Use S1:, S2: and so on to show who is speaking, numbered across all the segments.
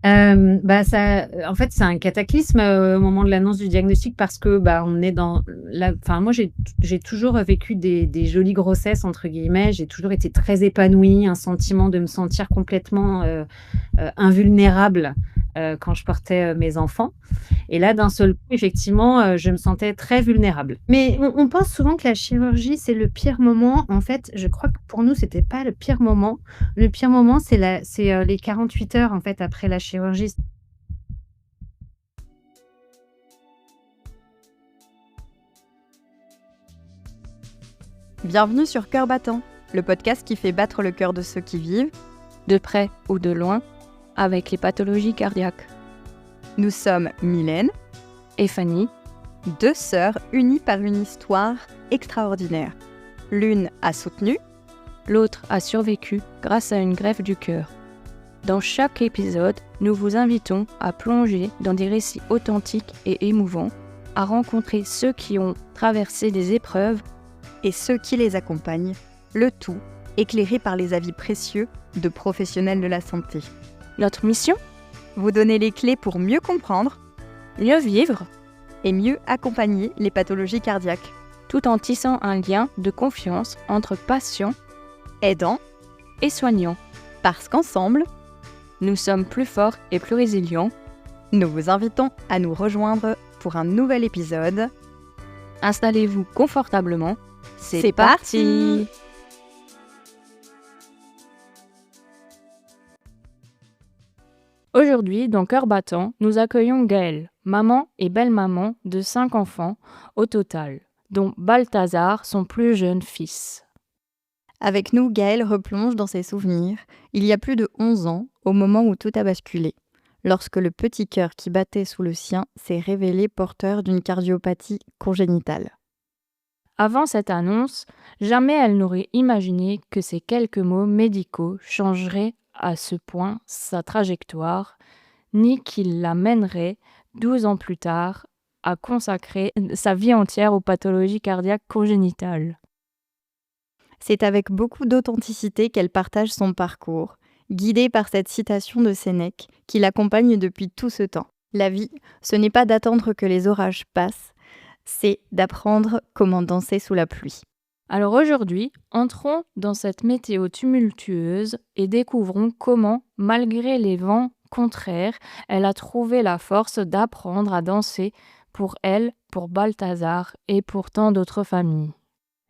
S1: En fait, c'est un cataclysme, au moment de l'annonce du diagnostic parce que, on est dans la enfin, moi, j'ai toujours vécu des «jolies grossesses» entre guillemets. J'ai toujours été très épanouie, un sentiment de me sentir complètement, invulnérable, quand je portais, mes enfants. Et là, d'un seul coup, effectivement, je me sentais très vulnérable. Mais on pense souvent que la chirurgie, c'est le pire moment. En fait, je crois que pour nous, c'était pas le pire moment. Le pire moment, les 48 heures, en fait, après la chirurgie.
S2: Bienvenue sur Cœur battant, le podcast qui fait battre le cœur de ceux qui vivent,
S3: de près ou de loin, avec les pathologies cardiaques.
S2: Nous sommes Mylène
S3: Et Fanny,
S2: deux sœurs unies par une histoire extraordinaire. L'une a soutenu,
S3: l'autre a survécu grâce à une greffe du cœur. Dans chaque épisode, nous vous invitons à plonger dans des récits authentiques et émouvants, à rencontrer ceux qui ont traversé des épreuves
S2: et ceux qui les accompagnent, le tout éclairé par les avis précieux de professionnels de la santé.
S3: Notre mission ?
S2: Vous donner les clés pour mieux comprendre,
S3: mieux vivre
S2: et mieux accompagner les pathologies cardiaques,
S3: tout en tissant un lien de confiance entre patients,
S2: aidants
S3: et soignants.
S2: Parce qu'ensemble,
S3: nous sommes plus forts et plus résilients.
S2: Nous vous invitons à nous rejoindre pour un nouvel épisode.
S3: Installez-vous confortablement.
S2: C'est parti.
S3: Aujourd'hui, dans Cœur battant, nous accueillons Gaëlle, maman et belle-maman de 5 enfants au total, dont Balthazar, son plus jeune fils.
S2: Avec nous, Gaëlle replonge dans ses souvenirs, il y a plus de 11 ans, au moment où tout a basculé, lorsque le petit cœur qui battait sous le sien s'est révélé porteur d'une cardiopathie congénitale.
S3: Avant cette annonce, jamais elle n'aurait imaginé que ces quelques mots médicaux changeraient à ce point sa trajectoire, ni qu'il la mènerait 12 ans plus tard à consacrer sa vie entière aux pathologies cardiaques congénitales.
S2: C'est avec beaucoup d'authenticité qu'elle partage son parcours, guidée par cette citation de Sénèque qui l'accompagne depuis tout ce temps. La vie, ce n'est pas d'attendre que les orages passent, c'est d'apprendre comment danser sous la pluie.
S3: Alors aujourd'hui, entrons dans cette météo tumultueuse et découvrons comment, malgré les vents contraires, elle a trouvé la force d'apprendre à danser pour elle, pour Balthazar et pour tant d'autres familles.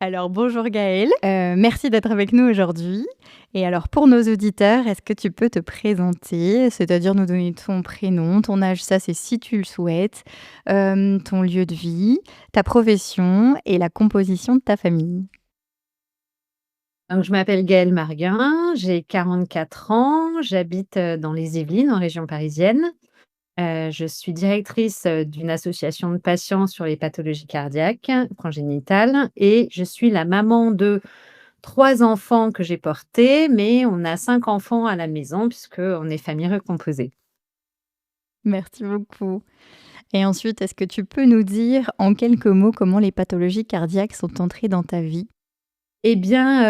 S2: Alors bonjour Gaëlle, merci d'être avec nous aujourd'hui. Et alors pour nos auditeurs, est-ce que tu peux te présenter, c'est-à-dire nous donner ton prénom, ton âge, ça c'est si tu le souhaites, ton lieu de vie, ta profession et la composition de ta famille.
S1: Donc je m'appelle Gaëlle Marguin, j'ai 44 ans, j'habite, dans les Yvelines, en région parisienne. Je suis directrice, d'une association de patients sur les pathologies cardiaques congénitales et je suis la maman de 3 enfants que j'ai portés, mais on a 5 enfants à la maison puisqu'on est famille recomposée.
S2: Merci beaucoup. Et ensuite, est-ce que tu peux nous dire en quelques mots comment les pathologies cardiaques sont entrées dans ta vie?
S1: Eh bien,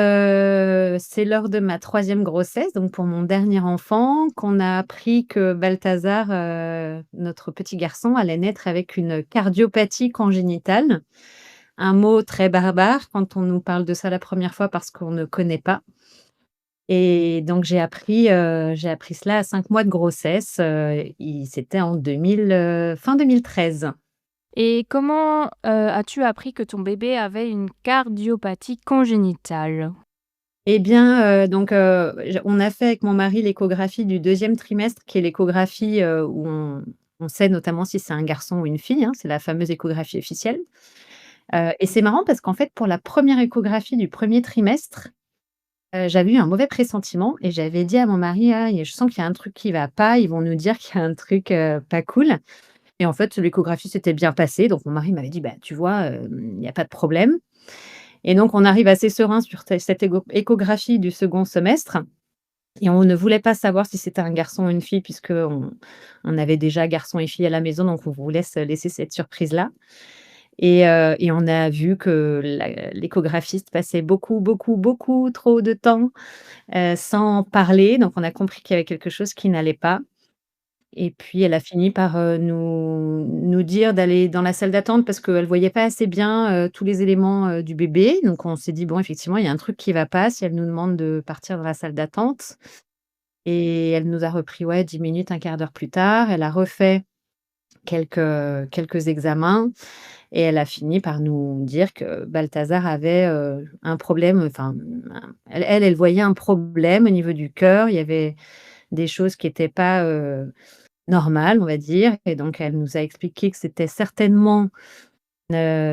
S1: c'est lors de ma troisième grossesse, donc pour mon dernier enfant, qu'on a appris que Balthazar, notre petit garçon, allait naître avec une cardiopathie congénitale. Un mot très barbare quand on nous parle de ça la première fois parce qu'on ne connaît pas. Et donc j'ai appris cela à 5 mois de grossesse, c'était en 2000, fin 2013.
S3: Et comment as-tu appris que ton bébé avait une cardiopathie congénitale ?
S1: Eh bien, on a fait avec mon mari l'échographie du deuxième trimestre, qui est l'échographie, où on sait notamment si c'est un garçon ou une fille, hein, c'est la fameuse échographie officielle. Et c'est marrant parce qu'en fait, pour la première échographie du premier trimestre, j'avais eu un mauvais pressentiment et j'avais dit à mon mari: «Ah, je sens qu'il y a un truc qui va pas, ils vont nous dire qu'il y a un truc, pas cool». Et en fait, l'échographie s'était bien passée, donc mon mari m'avait dit: «Bah, tu vois, il y a pas de problème». Et donc on arrive assez serein sur cette échographie du second semestre et on ne voulait pas savoir si c'était un garçon ou une fille puisqu'on avait déjà garçon et fille à la maison, donc on voulait se laisser cette surprise-là. Et on a vu que l'échographiste passait beaucoup, beaucoup, beaucoup trop de temps, sans parler, donc on a compris qu'il y avait quelque chose qui n'allait pas. et puis elle a fini par, nous dire d'aller dans la salle d'attente parce qu'elle voyait pas assez bien, tous les éléments, du bébé. Donc on s'est dit: «Bon, effectivement, il y a un truc qui va pas si elle nous demande de partir dans la salle d'attente», et elle nous a repris, ouais, 10 minutes, un quart d'heure plus tard. Elle a refait quelques examens et elle a fini par nous dire que Balthazar avait, un problème, enfin, elle voyait un problème au niveau du cœur. Il y avait des choses qui étaient pas, normales, on va dire, et donc elle nous a expliqué que c'était certainement,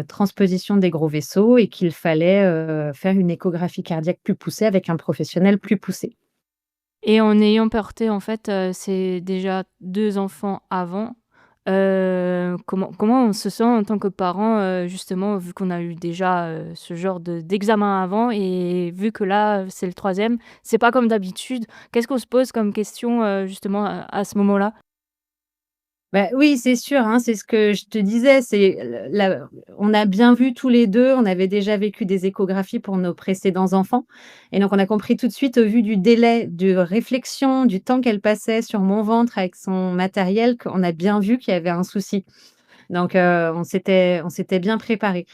S1: transposition des gros vaisseaux et qu'il fallait, faire une échographie cardiaque plus poussée avec un professionnel plus poussé.
S3: Et en ayant porté, en fait, ces déjà 2 enfants avant, comment on se sent en tant que parent, justement, vu qu'on a eu déjà, ce genre d'examen avant et vu que là, c'est le troisième, c'est pas comme d'habitude. Qu'est-ce qu'on se pose comme question, justement à ce moment-là?
S1: Bah, oui, c'est sûr, hein, c'est ce que je te disais, c'est le la on a bien vu tous les 2. On avait déjà vécu des échographies pour nos précédents enfants, et donc on a compris tout de suite au vu du délai de réflexion, du temps qu'elle passait sur mon ventre avec son matériel, qu'on a bien vu qu'il y avait un souci. Donc on s'était bien préparé.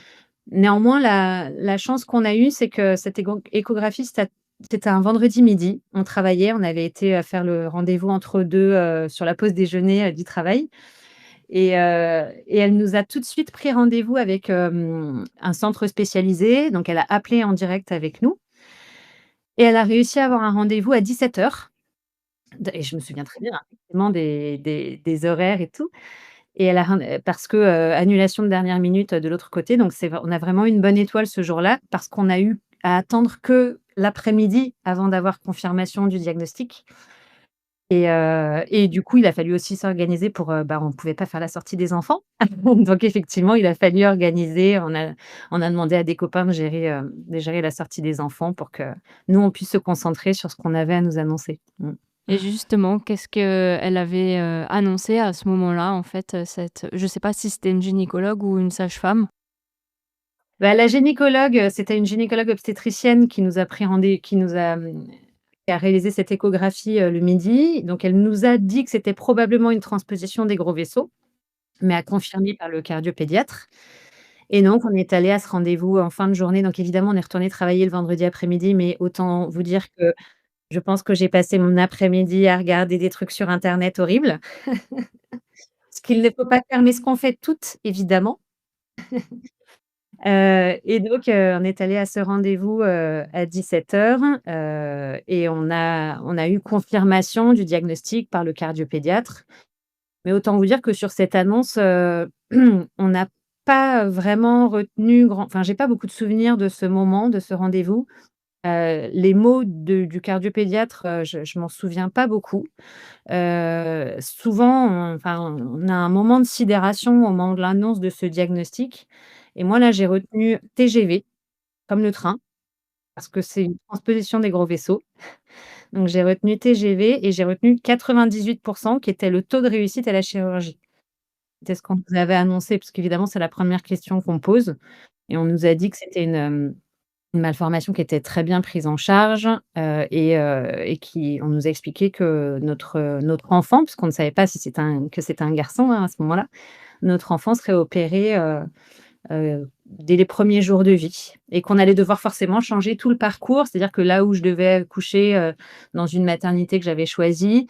S1: Néanmoins, la chance qu'on a eue, c'est que cette échographie, c'était un vendredi midi. On travaillait, on avait été, faire le rendez-vous entre 2 sur la pause déjeuner, du travail, et elle nous a tout de suite pris rendez-vous avec, un centre spécialisé. Donc elle a appelé en direct avec nous et elle a réussi à avoir un rendez-vous à 17h. Et je me souviens très bien, hein, effectivement des horaires et tout. Et elle a ren parce que, annulation de dernière minute, de l'autre côté, donc on a vraiment eu une bonne étoile ce jour-là parce qu'on a eu à attendre que l'après-midi avant d'avoir confirmation du diagnostic, et du coup, il a fallu aussi s'organiser pour, bah, on ne pouvait pas faire la sortie des enfants. Donc effectivement, il a fallu organiser. On a demandé à des copains de gérer la sortie des enfants pour que nous, on puisse se concentrer sur ce qu'on avait à nous annoncer. Mmh.
S3: Et justement, qu'est-ce qu'elle avait, annoncé à ce moment-là, en fait, cette je sais pas si c'était une gynécologue ou une sage-femme?
S1: Bah, la gynécologue, c'était une gynécologue obstétricienne qui nous a pris rendez qui nous a, qui a réalisé cette échographie, le midi. Donc elle nous a dit que c'était probablement une transposition des gros vaisseaux, mais à confirmer par le cardiopédiatre. Et donc on est allé à ce rendez-vous en fin de journée. Donc évidemment, on est retourné travailler le vendredi après-midi, mais autant vous dire que je pense que j'ai passé mon après-midi à regarder des trucs sur internet horribles. Ce qu'il ne faut pas faire, mais ce qu'on fait toutes évidemment. Et donc on est allé à ce rendez-vous, à 17h, et on a eu confirmation du diagnostic par le cardiopédiatre. Mais autant vous dire que sur cette annonce, on n'a pas vraiment retenu j'ai pas beaucoup de souvenirs de ce moment, de ce rendez-vous. Les mots du cardiopédiatre, je m'en souviens pas beaucoup. Souvent, on a un moment de sidération au moment de l'annonce de ce diagnostic, et moi, là, j'ai retenu TGV, comme le train, parce que c'est une transposition des gros vaisseaux. Donc j'ai retenu TGV et j'ai retenu 98 qui était le taux de réussite à la chirurgie. C'était ce qu'on nous avait annoncé, parce qu'évidemment, c'est la première question qu'on pose, et on nous a dit que c'était une malformation qui était très bien prise en charge, et qui on nous a expliqué que notre enfant, puisqu'on ne savait pas si c'était un garçon, hein, à ce moment-là, notre enfant serait opéré, dès les premiers jours de vie, et qu'on allait devoir forcément changer tout le parcours. C'est-à-dire que là où je devais coucher, dans une maternité que j'avais choisie,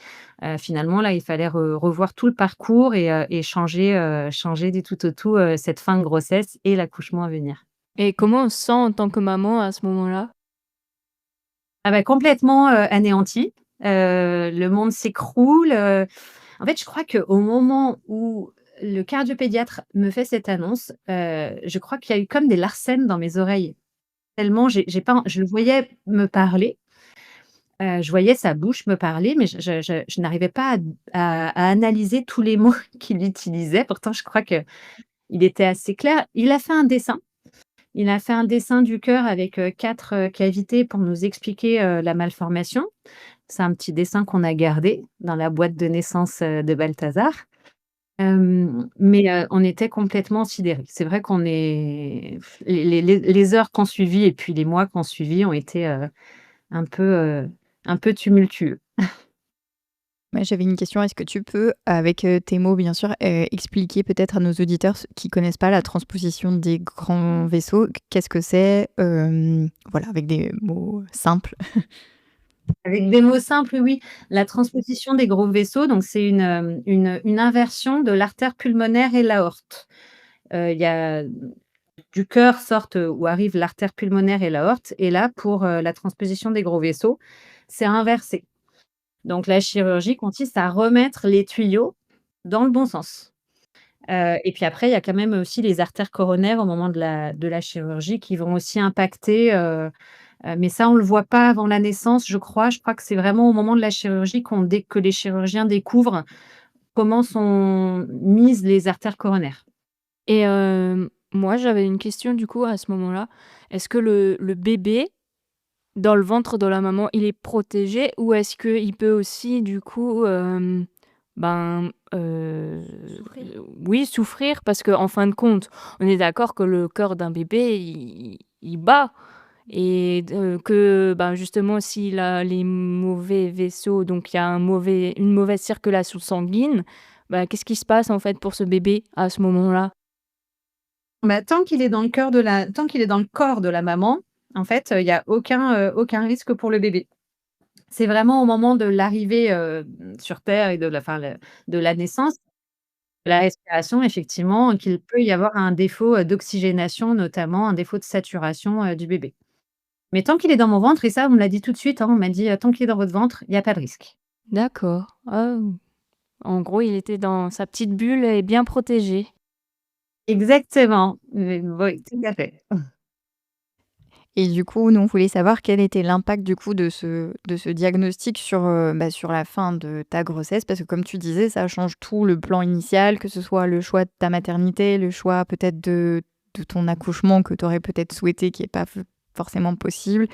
S1: finalement là, il fallait revoir tout le parcours et changer du tout au tout, cette fin de grossesse et l'accouchement à venir.
S3: Et comment on se sent en tant que maman à ce moment-là?
S1: Ah bah, complètement, anéantie, le monde s'écroule, en fait, je crois qu'au moment où le cardiopédiatre me fait cette annonce, je crois qu'il y a eu comme des larcènes dans mes oreilles. Tellement j'ai pas je le voyais me parler, je voyais sa bouche me parler, mais je n'arrivais pas à analyser tous les mots qu'il utilisait. Pourtant, je crois qu'il était assez clair. Il a fait un dessin du cœur avec, 4, cavités pour nous expliquer, la malformation. C'est un petit dessin qu'on a gardé dans la boîte de naissance, de Balthazar. Mais on était complètement sidérés. C'est vrai qu'on est les heures qu'on suivi et puis les mois qu'on suivi ont été, un peu, un peu tumultueux.
S2: Ouais, j'avais une question. Est-ce que tu peux, avec, tes mots bien sûr, expliquer peut-être à nos auditeurs qui connaissent pas la transposition des grands vaisseaux, qu'est-ce que c'est? Voilà, avec des mots simples.
S1: Avec des mots simples, oui. La transposition des gros vaisseaux, donc c'est une inversion de l'artère pulmonaire et l'aorte. Il y a du cœur sortent, où arrive l'artère pulmonaire et l'aorte et là, pour, la transposition des gros vaisseaux, c'est inversé. Donc la chirurgie consiste à remettre les tuyaux dans le bon sens. Et puis après, il y a quand même aussi les artères coronaires au moment de la chirurgie qui vont aussi impacter, mais ça, on le voit pas avant la naissance, je crois. Je crois que c'est vraiment au moment de la chirurgie que les chirurgiens découvrent comment sont mises les artères coronaires.
S3: Et moi, j'avais une question du coup à ce moment-là. Est-ce que le bébé, dans le ventre de la maman, il est protégé ou est-ce qu'il peut aussi du coup, ben,
S2: Souffrir.
S3: oui, souffrir? Parce qu'en fin de compte, on est d'accord que le cœur d'un bébé, il bat et que, ben, justement, s'il a les mauvais vaisseaux, donc il y a une mauvaise circulation sanguine, bah, qu'est-ce qui se passe en fait pour ce bébé à ce moment-là?
S1: Bah, tant qu'il est dans le cœur de la tant qu'il est dans le corps de la maman, en fait, il y a aucun risque pour le bébé. C'est vraiment au moment de l'arrivée, sur terre et de la naissance, de la respiration effectivement, qu'il peut y avoir un défaut, d'oxygénation notamment, un défaut de saturation, du bébé. Mais tant qu'il est dans mon ventre et ça on me l'a dit tout de suite, hein, on m'a dit: «Tant qu'il est dans votre ventre, il y a pas de risque».
S3: D'accord. Ah, en gros, il était dans sa petite bulle et bien protégé.
S1: Exactement, oui, tout à fait.
S2: Et du coup, nous, on voulait savoir quel était l'impact du coup de ce diagnostic sur, sur la fin de ta grossesse. Parce que comme tu disais, ça change tout le plan initial, que ce soit le choix de ta maternité, le choix peut-être de ton accouchement que tu aurais peut-être souhaité qui est pas forcément possible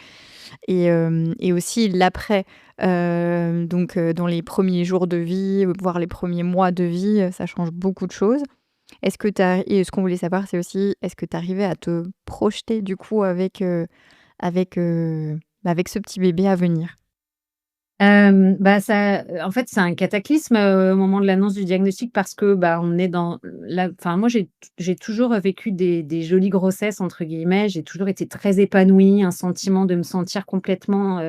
S2: et aussi l'après. Donc dans les premiers jours de vie, voire les premiers mois de vie, ça change beaucoup de choses. Est-ce que tu et ce qu'on voulait savoir, c'est aussi, est-ce que tu arrivais à te projeter du coup avec, avec ce petit bébé à venir?
S1: Bah, ça, en fait, c'est un cataclysme, au moment de l'annonce du diagnostic parce que, bah, on est dans la enfin, moi, j'ai toujours vécu des «jolies grossesses» entre guillemets. J'ai toujours été très épanouie, un sentiment de me sentir complètement,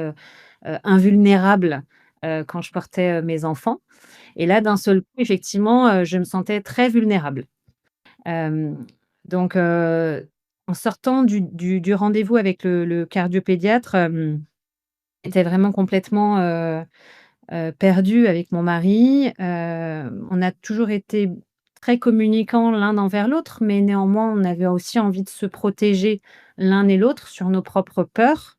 S1: invulnérable, quand je portais, mes enfants et là, d'un seul coup, effectivement, je me sentais très vulnérable. Hem, donc en sortant du rendez-vous avec le cardiopédiatre, j'étais vraiment complètement, perdue avec mon mari. On a toujours été très communicants l'un envers l'autre, mais néanmoins, on avait aussi envie de se protéger l'un et l'autre sur nos propres peurs,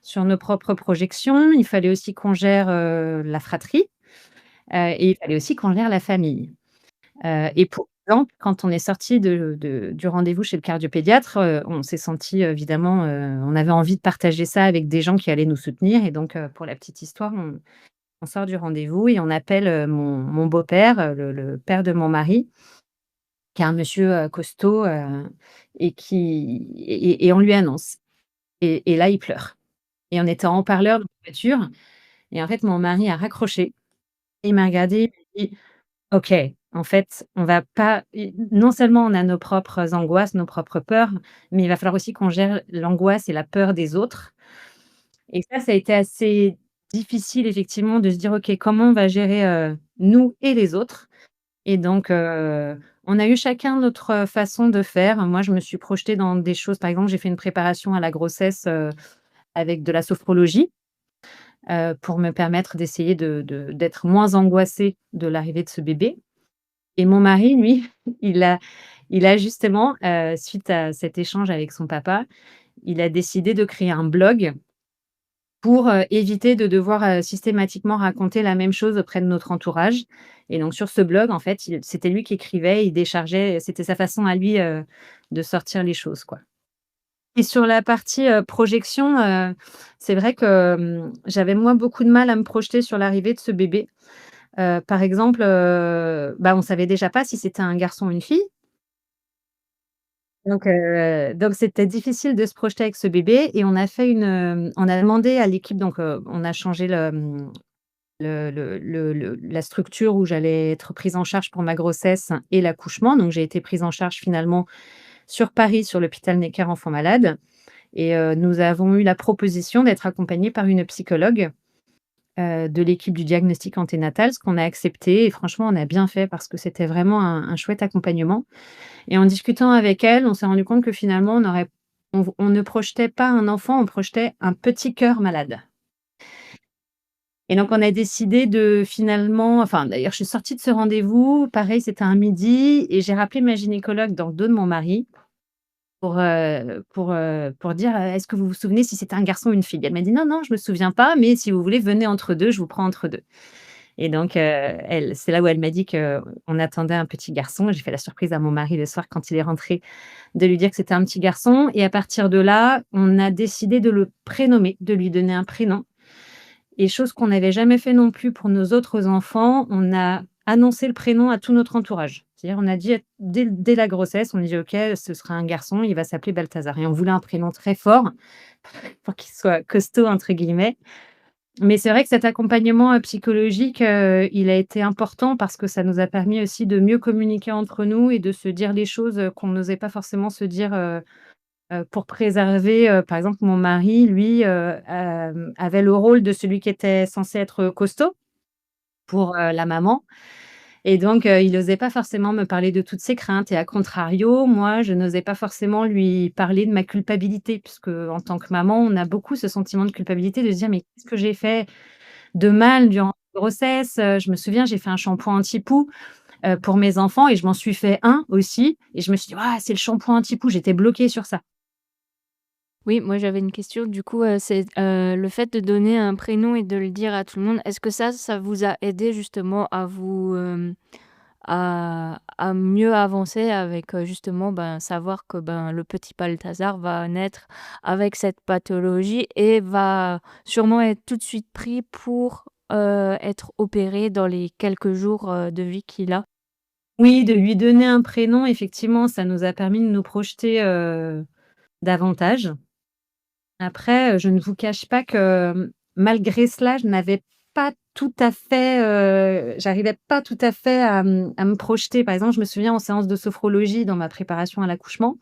S1: sur nos propres projections. Il fallait aussi qu'on gère, la fratrie, et il fallait aussi qu'on gère la famille. Et pour exemple, quand on est sortis du rendez-vous chez le cardiopédiatre, on s'est sentis évidemment, on avait envie de partager ça avec des gens qui allaient nous soutenir et donc pour la petite histoire, on sort du rendez-vous et on appelle, mon beau-père, le père de mon mari, qui est un monsieur, costaud, et on lui annonce et là, il pleure et on était en haut-parleur dans la voiture et en fait, mon mari a raccroché. Il m'a regardé, il m'a dit: «OK, en fait, on va pas non seulement on a nos propres angoisses, nos propres peurs, mais il va falloir aussi qu'on gère l'angoisse et la peur des autres» et ça a été assez difficile effectivement de se dire: «OK, comment on va gérer, nous et les autres?» et donc on a eu chacun notre façon de faire. Moi, je me suis projetée dans des choses par exemple, j'ai fait une préparation à la grossesse, avec de la sophrologie, pour me permettre d'essayer d'être moins angoissée de l'arrivée de ce bébé et mon mari, lui, il a il a justement, suite à cet échange avec son papa, il a décidé de créer un blog pour, éviter de devoir, systématiquement raconter la même chose auprès de notre entourage et donc sur ce blog, en fait, c'était lui qui écrivait, il déchargeait, c'était sa façon à lui, de sortir les choses, quoi et sur la partie, projection, c'est vrai que, j'avais moi beaucoup de mal à me projeter sur l'arrivée de ce bébé. Par exemple, bah, on savait déjà pas si c'était un garçon ou une fille. Donc c'était difficile de se projeter avec ce bébé et on a demandé à l'équipe donc on a changé la structure où j'allais être prise en charge pour ma grossesse et l'accouchement. Donc j'ai été prise en charge finalement sur Paris, sur l'hôpital Necker Enfants Malades et nous avons eu la proposition d'être accompagnés par une psychologue, de l'équipe du diagnostic anténatal, ce qu'on a accepté et franchement, on a bien fait parce que c'était vraiment un chouette accompagnement et en discutant avec elle, on s'est rendu compte que finalement, on ne projetait pas un enfant, on projetait un petit cœur malade. Et donc on a décidé de finalement enfin d'ailleurs je suis sortie de ce rendez-vous, pareil c'était un midi et j'ai rappelé ma gynécologue dans le dos de mon mari pour dire: «Est-ce que vous vous souvenez si c'était un garçon ou une fille?» Elle m'a dit: «Non, non, je me souviens pas, mais si vous voulez venez entre 2, je vous prends entre 2». Et donc elle c'est là où elle m'a dit qu'on attendait un petit garçon. J'ai fait la surprise à mon mari le soir quand il est rentré, de lui dire que c'était un petit garçon et à partir de là, on a décidé de le prénommer, de lui donner un prénom. Et chose qu'on n'avait jamais fait non plus pour nos autres enfants, on a annoncé le prénom à tout notre entourage. C'est-à-dire, on a dit dès la grossesse, on a dit: «OK, ce sera un garçon, il va s'appeler Balthazar» et on voulait un prénom très fort pour qu'il soit «costaud» entre guillemets. Mais c'est vrai que cet accompagnement, psychologique, il a été important parce que ça nous a permis aussi de mieux communiquer entre nous et de se dire les choses, qu'on n'osait pas forcément se dire, pour préserver, par exemple, mon mari, lui, avait le rôle de celui qui était censé être costaud pour, la maman et donc il osait pas forcément me parler de toutes ses craintes et à contrario, moi, je n'osais pas forcément lui parler de ma culpabilité puisque en tant que maman, on a beaucoup ce sentiment de culpabilité de se dire: «Mais qu'est-ce que j'ai fait de mal durant la grossesse?» Je me souviens, j'ai fait un shampoing anti-poux, pour mes enfants et je m'en suis fait un aussi et je me suis dit: «Ah, c'est le shampoing anti-poux», j'étais bloquée sur ça.
S3: Oui, moi j'avais une question du coup, c'est, le fait de donner un prénom et de le dire à tout le monde, est-ce que ça vous a aidé justement à vous, à mieux avancer avec, justement, ben, savoir que, ben, le petit Balthazar va naître avec cette pathologie et va sûrement être tout de suite pris pour, être opéré dans les quelques jours, de vie qu'il a?
S1: Oui, de lui donner un prénom, effectivement, ça nous a permis de nous projeter, davantage. Après, je ne vous cache pas que, malgré cela, je n'avais pas tout à fait, j'arrivais pas tout à fait à me projeter. Par exemple, je me souviens en séance de sophrologie dans ma préparation à l'accouchement,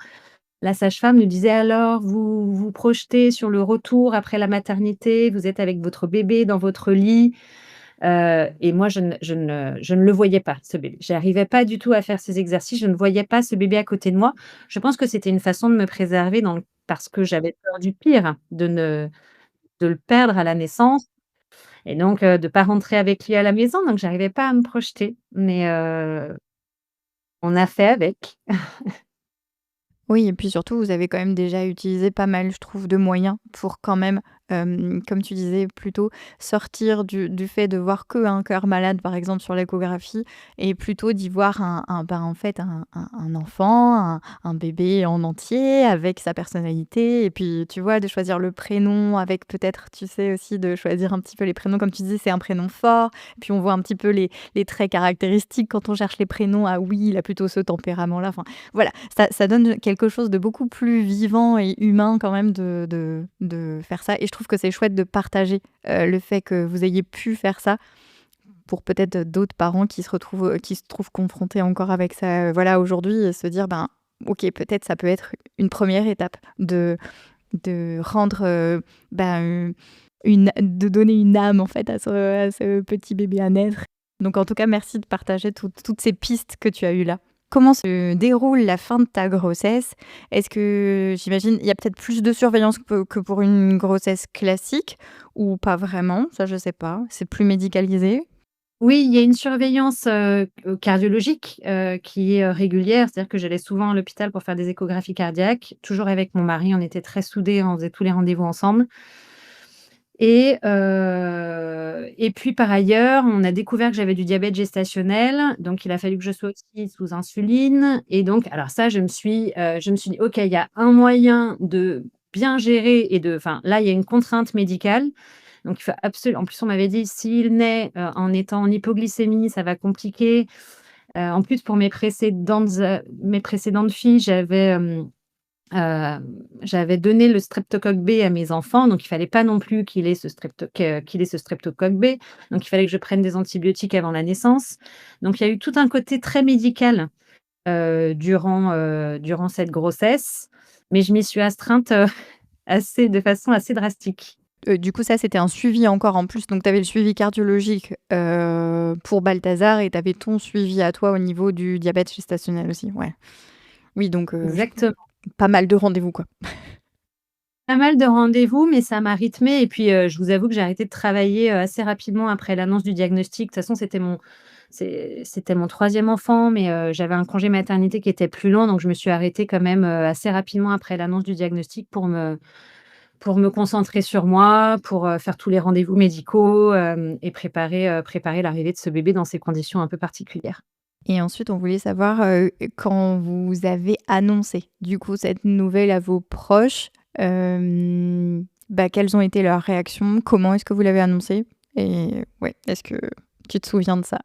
S1: la sage-femme nous disait: «Alors, vous vous projetez sur le retour après la maternité, vous êtes avec votre bébé dans votre lit». Et moi, je ne le voyais pas, ce bébé. J'arrivais pas du tout à faire ces exercices, je ne voyais pas ce bébé à côté de moi. Je pense que c'était une façon de me préserver parce que j'avais peur du pire, de le perdre à la naissance et donc de pas rentrer avec lui à la maison, donc j'arrivais pas à me projeter. Mais on a fait avec.
S2: Oui et puis surtout, vous avez quand même déjà utilisé pas mal, je trouve, de moyens pour quand même, comme tu disais plus tôt, sortir du fait de voir qu'un cœur malade, par exemple, sur l'échographie et plutôt d'y voir ben, en fait, un enfant, un bébé en entier avec sa personnalité et puis, tu vois, de choisir le prénom avec peut-être, tu sais, aussi de choisir un petit peu les prénoms, comme tu disais, c'est un prénom fort, puis on voit un petit peu les traits caractéristiques quand on cherche les prénoms. Ah oui, il a plutôt ce tempérament-là, enfin voilà, ça donne quelque chose de beaucoup plus vivant et humain quand même de faire ça et je trouve que c'est chouette de partager, le fait que vous ayez pu faire ça pour peut-être d'autres parents qui se trouvent confrontés encore avec ça, voilà, aujourd'hui et se dire: «Ben, OK, peut-être ça peut être une première étape de rendre, ben, de donner une âme en fait à ce petit bébé à naître». Donc en tout cas, merci de partager toutes ces pistes que tu as eues là. Comment se déroule la fin de ta grossesse? Est-ce que j'imagine, il y a peut-être plus de surveillance que pour une grossesse classique ou pas vraiment? Ça, je sais pas. C'est plus médicalisé?
S1: Oui, il y a une surveillance, cardiologique, qui est, régulière. C'est-à-dire que j'allais souvent à l'hôpital pour faire des échographies cardiaques, toujours avec mon mari, on était très soudés, on faisait tous les rendez-vous ensemble. Et puis par ailleurs, on a découvert que j'avais du diabète gestationnel, donc il a fallu que je sois aussi sous insuline et donc alors ça, je me suis dit: «OK, il y a un moyen de bien gérer et de» enfin, là, il y a une contrainte médicale, donc il faut absolument. En plus, on m'avait dit: «S'il naît, en étant en hypoglycémie, ça va compliquer». En plus, pour mes précédentes filles, j'avais, J'avais donné le streptocoque B à mes enfants, donc il fallait pas non plus qu'il ait ce streptocoque B. Donc il fallait que je prenne des antibiotiques avant la naissance. Donc il y a eu tout un côté très médical, durant cette grossesse, mais je m'y suis astreinte, de façon assez drastique.
S2: Du coup, ça, c'était un suivi encore en plus. Donc, tu avais le suivi cardiologique pour Balthazar et tu avais ton suivi à toi au niveau du diabète gestationnel aussi. Ouais. Oui, donc
S1: Exactement.
S2: pas mal de rendez-vous, quoi.
S1: Pas mal de rendez-vous, mais ça m'a rythmée et puis, je vous avoue que j'ai arrêté de travailler, assez rapidement après l'annonce du diagnostic. De toute façon, c'était mon 3e enfant, mais, j'avais un congé maternité qui était plus long, donc je me suis arrêtée quand même, assez rapidement après l'annonce du diagnostic pour me concentrer sur moi, pour, faire tous les rendez-vous médicaux, et préparer l'arrivée de ce bébé dans ces conditions un peu particulières.
S2: Et ensuite, on voulait savoir, quand vous avez annoncé, du coup, cette nouvelle à vos proches, quelles ont été leurs réactions? Comment est-ce que vous l'avez annoncé? Et ouais, est-ce que tu te souviens de ça?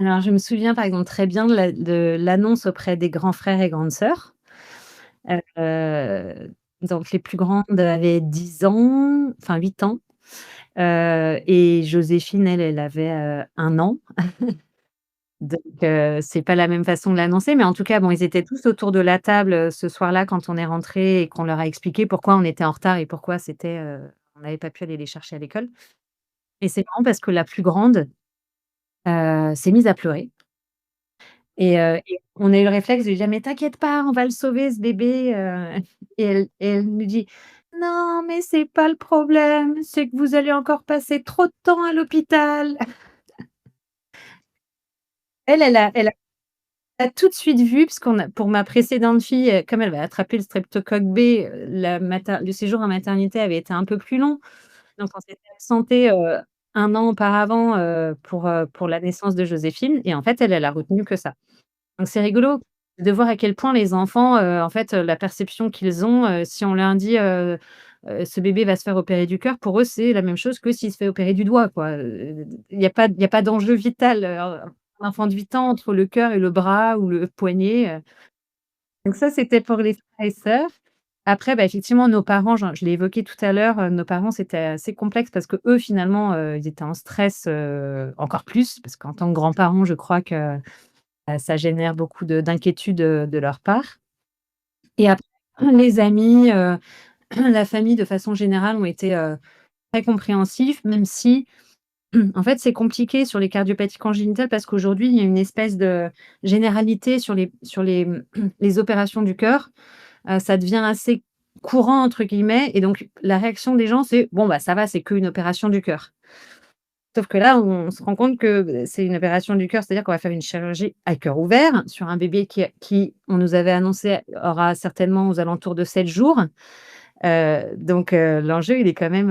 S1: Alors je me souviens par exemple très bien de l'annonce auprès des grands frères et grandes sœurs. Donc les plus grandes avaient 10 ans, enfin 8 ans, et Joséphine, elle avait, 1 an. Donc c'est pas la même façon de l'annoncer, mais en tout cas, bon, ils étaient tous autour de la table, ce soir-là quand on est rentrés et qu'on leur a expliqué pourquoi on était en retard et pourquoi on n'avait pas pu aller les chercher à l'école. Et c'est marrant parce que la plus grande, s'est mise à pleurer et on a eu le réflexe de lui dire: «Mais t'inquiète pas, on va le sauver ce bébé», et elle nous dit: «Non, mais c'est pas le problème, c'est que vous allez encore passer trop de temps à l'hôpital». Elle a tout de suite vu, puisqu'on a pour ma précédente fille, comme elle avait attrapé le streptocoque B, le séjour en maternité avait été un peu plus long. Donc on s'était absentés, 1 an auparavant, pour la naissance de Joséphine et en fait, elle a retenu que ça. Donc c'est rigolo de voir à quel point les enfants, en fait, la perception qu'ils ont, si on leur dit, «Ce bébé va se faire opérer du cœur», pour eux, c'est la même chose que s'il se fait opérer du doigt, quoi. Il y a pas d'enjeu vital, un enfant de 8 ans entre le cœur et le bras ou le poignet. Donc ça, c'était pour les frères et sœurs. Après, effectivement, nos parents, je l'ai évoqué tout à l'heure, nos parents, c'était assez complexe parce qu'eux, finalement, ils étaient en stress, encore plus parce qu'en tant que grands-parents, je crois que ça génère beaucoup d'inquiétude, de leur part et après les amis, la famille de façon générale ont été, très compréhensifs, même si, en fait, c'est compliqué sur les cardiopathies congénitales parce qu'aujourd'hui, il y a une espèce de généralité sur les opérations du cœur. Ça devient assez «courant» entre guillemets et donc la réaction des gens, c'est: «Bon, ça va, c'est qu'une opération du cœur». Sauf que là, on se rend compte que, c'est une opération du cœur, c'est-à-dire qu'on va faire une chirurgie à cœur ouvert sur un bébé qui, on nous avait annoncé, aura certainement aux alentours de 7 jours. Donc l'enjeu, il est quand même,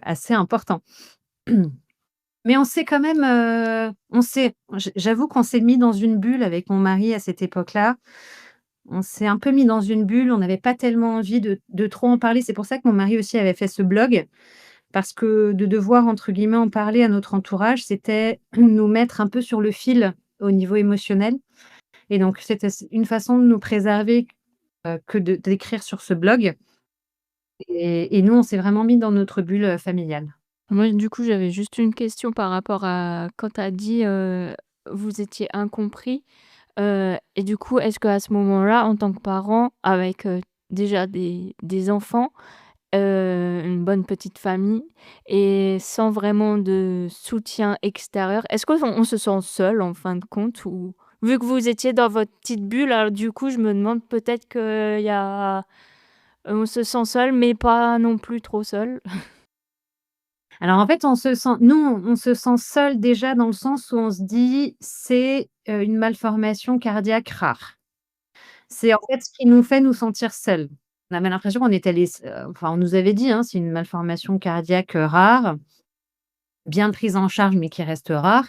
S1: assez important. Mais on s'est quand même, j'avoue qu'on s'est mis dans une bulle avec mon mari à cette époque-là. On s'est un peu mis dans une bulle, on n'avait pas tellement envie de trop en parler. C'est pour ça que mon mari aussi avait fait ce blog, parce que de devoir, entre guillemets, «en parler» à notre entourage, c'était nous mettre un peu sur le fil au niveau émotionnel et donc c'était une façon de nous préserver, que d'écrire sur ce blog et nous, on s'est vraiment mis dans notre bulle, familiale.
S3: Moi, du coup, j'avais juste une question par rapport à quand tu as dit, vous étiez incompris, et du coup, est-ce qu'à ce moment-là, en tant que parent, avec, déjà des enfants, une bonne petite famille et sans vraiment de soutien extérieur, est-ce qu'on se sent seul en fin de compte? Ou vu que vous étiez dans votre petite bulle, alors du coup, je me demande peut-être qu'il y a on se sent seul, mais pas non plus trop seul?
S1: Alors en fait, on se sent seul déjà dans le sens où on se dit: «C'est, une malformation cardiaque rare». C'est en fait ce qui nous fait nous sentir seuls. On avait l'impression qu'on était enfin on nous avait dit, hein: «C'est une malformation cardiaque, rare, bien prise en charge mais qui reste rare»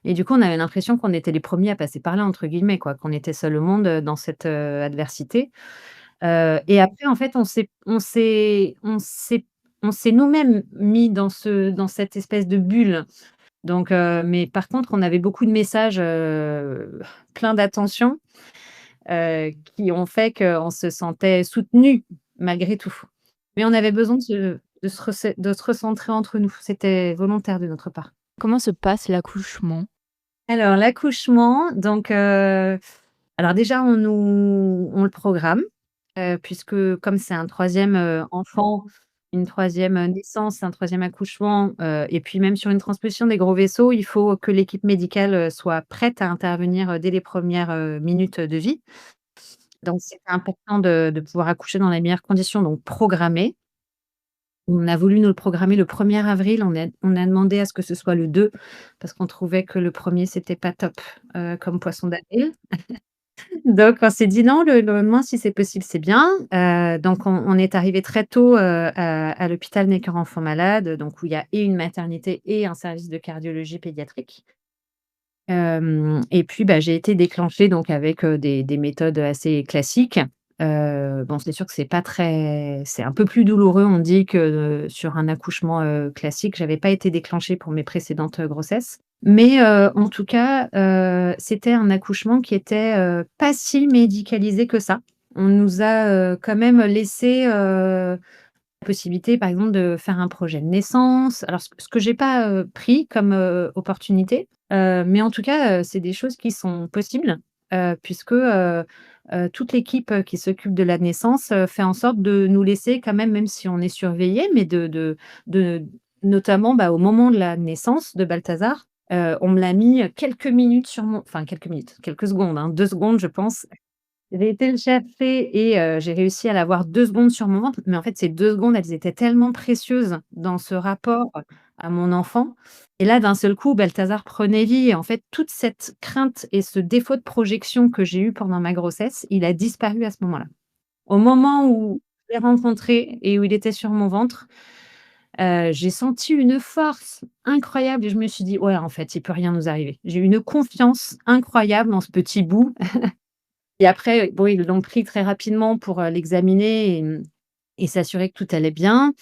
S1: et du coup, on avait l'impression qu'on était les premiers à «passer par là» entre guillemets quoi, qu'on était seuls au monde, dans cette, adversité. Et après en fait, on s'est nous-mêmes mis dans cette espèce de bulle. Donc mais par contre, on avait beaucoup de messages, pleins d'attention, qui ont fait qu'on se sentait soutenus malgré tout. Mais on avait besoin de se recentrer entre nous. C'était volontaire de notre part.
S3: Comment se passe l'accouchement?
S1: Alors l'accouchement, donc alors déjà on le programme, puisque comme c'est un troisième enfant, une troisième naissance, un troisième accouchement, et puis même sur une transposition des gros vaisseaux, il faut que l'équipe médicale, soit prête à intervenir, dès les premières minutes de vie. Donc c'était important de pouvoir accoucher dans les meilleures conditions, donc programmer. On a voulu nous le programmer le 1er avril, on a demandé à ce que ce soit le 2 parce qu'on trouvait que le 1er c'était pas top, comme poisson d'avril. Donc on s'est dit: «Non, le lendemain si c'est possible, c'est bien». Donc on est arrivé très tôt, à l'hôpital Necker enfants malades, donc où il y a et une maternité et un service de cardiologie pédiatrique. Et puis, bah, j'ai été déclenchée donc avec, des méthodes assez classiques. Bon, c'est sûr que c'est un peu plus douloureux, on dit, que, sur un accouchement, classique. J'avais pas été déclenchée pour mes précédentes, grossesses. Mais, en tout cas, c'était un accouchement qui était, pas si médicalisé que ça. On nous a, quand même laissé, la possibilité, par exemple, de faire un projet de naissance. Alors ce que j'ai pas, pris comme, opportunité, mais en tout cas, c'est des choses qui sont possibles, puisque, toute l'équipe, qui s'occupe de la naissance, fait en sorte de nous laisser quand même, même si on est surveillé, mais de notamment, bah, au moment de la naissance de Balthazar, on me l'a mis, quelques minutes sur mon enfin quelques minutes, quelques secondes, hein, 2 secondes je pense. J'ai été le chercher et j'ai réussi à l'avoir 2 secondes sur mon ventre, mais en fait, ces 2 secondes, elles étaient tellement précieuses dans ce rapport à mon enfant et là, d'un seul coup, Balthazar prenait vie et en fait, toute cette crainte et ce défaut de projection que j'ai eu pendant ma grossesse, il a disparu à ce moment-là. Au moment où je l'ai rencontré et où il était sur mon ventre, j'ai senti une force incroyable et je me suis dit: «Ouais, en fait, il peut rien nous arriver». J'ai eu une confiance incroyable en ce petit bout et après, bon, ils l'ont pris très rapidement pour, l'examiner et s'assurer que tout allait bien.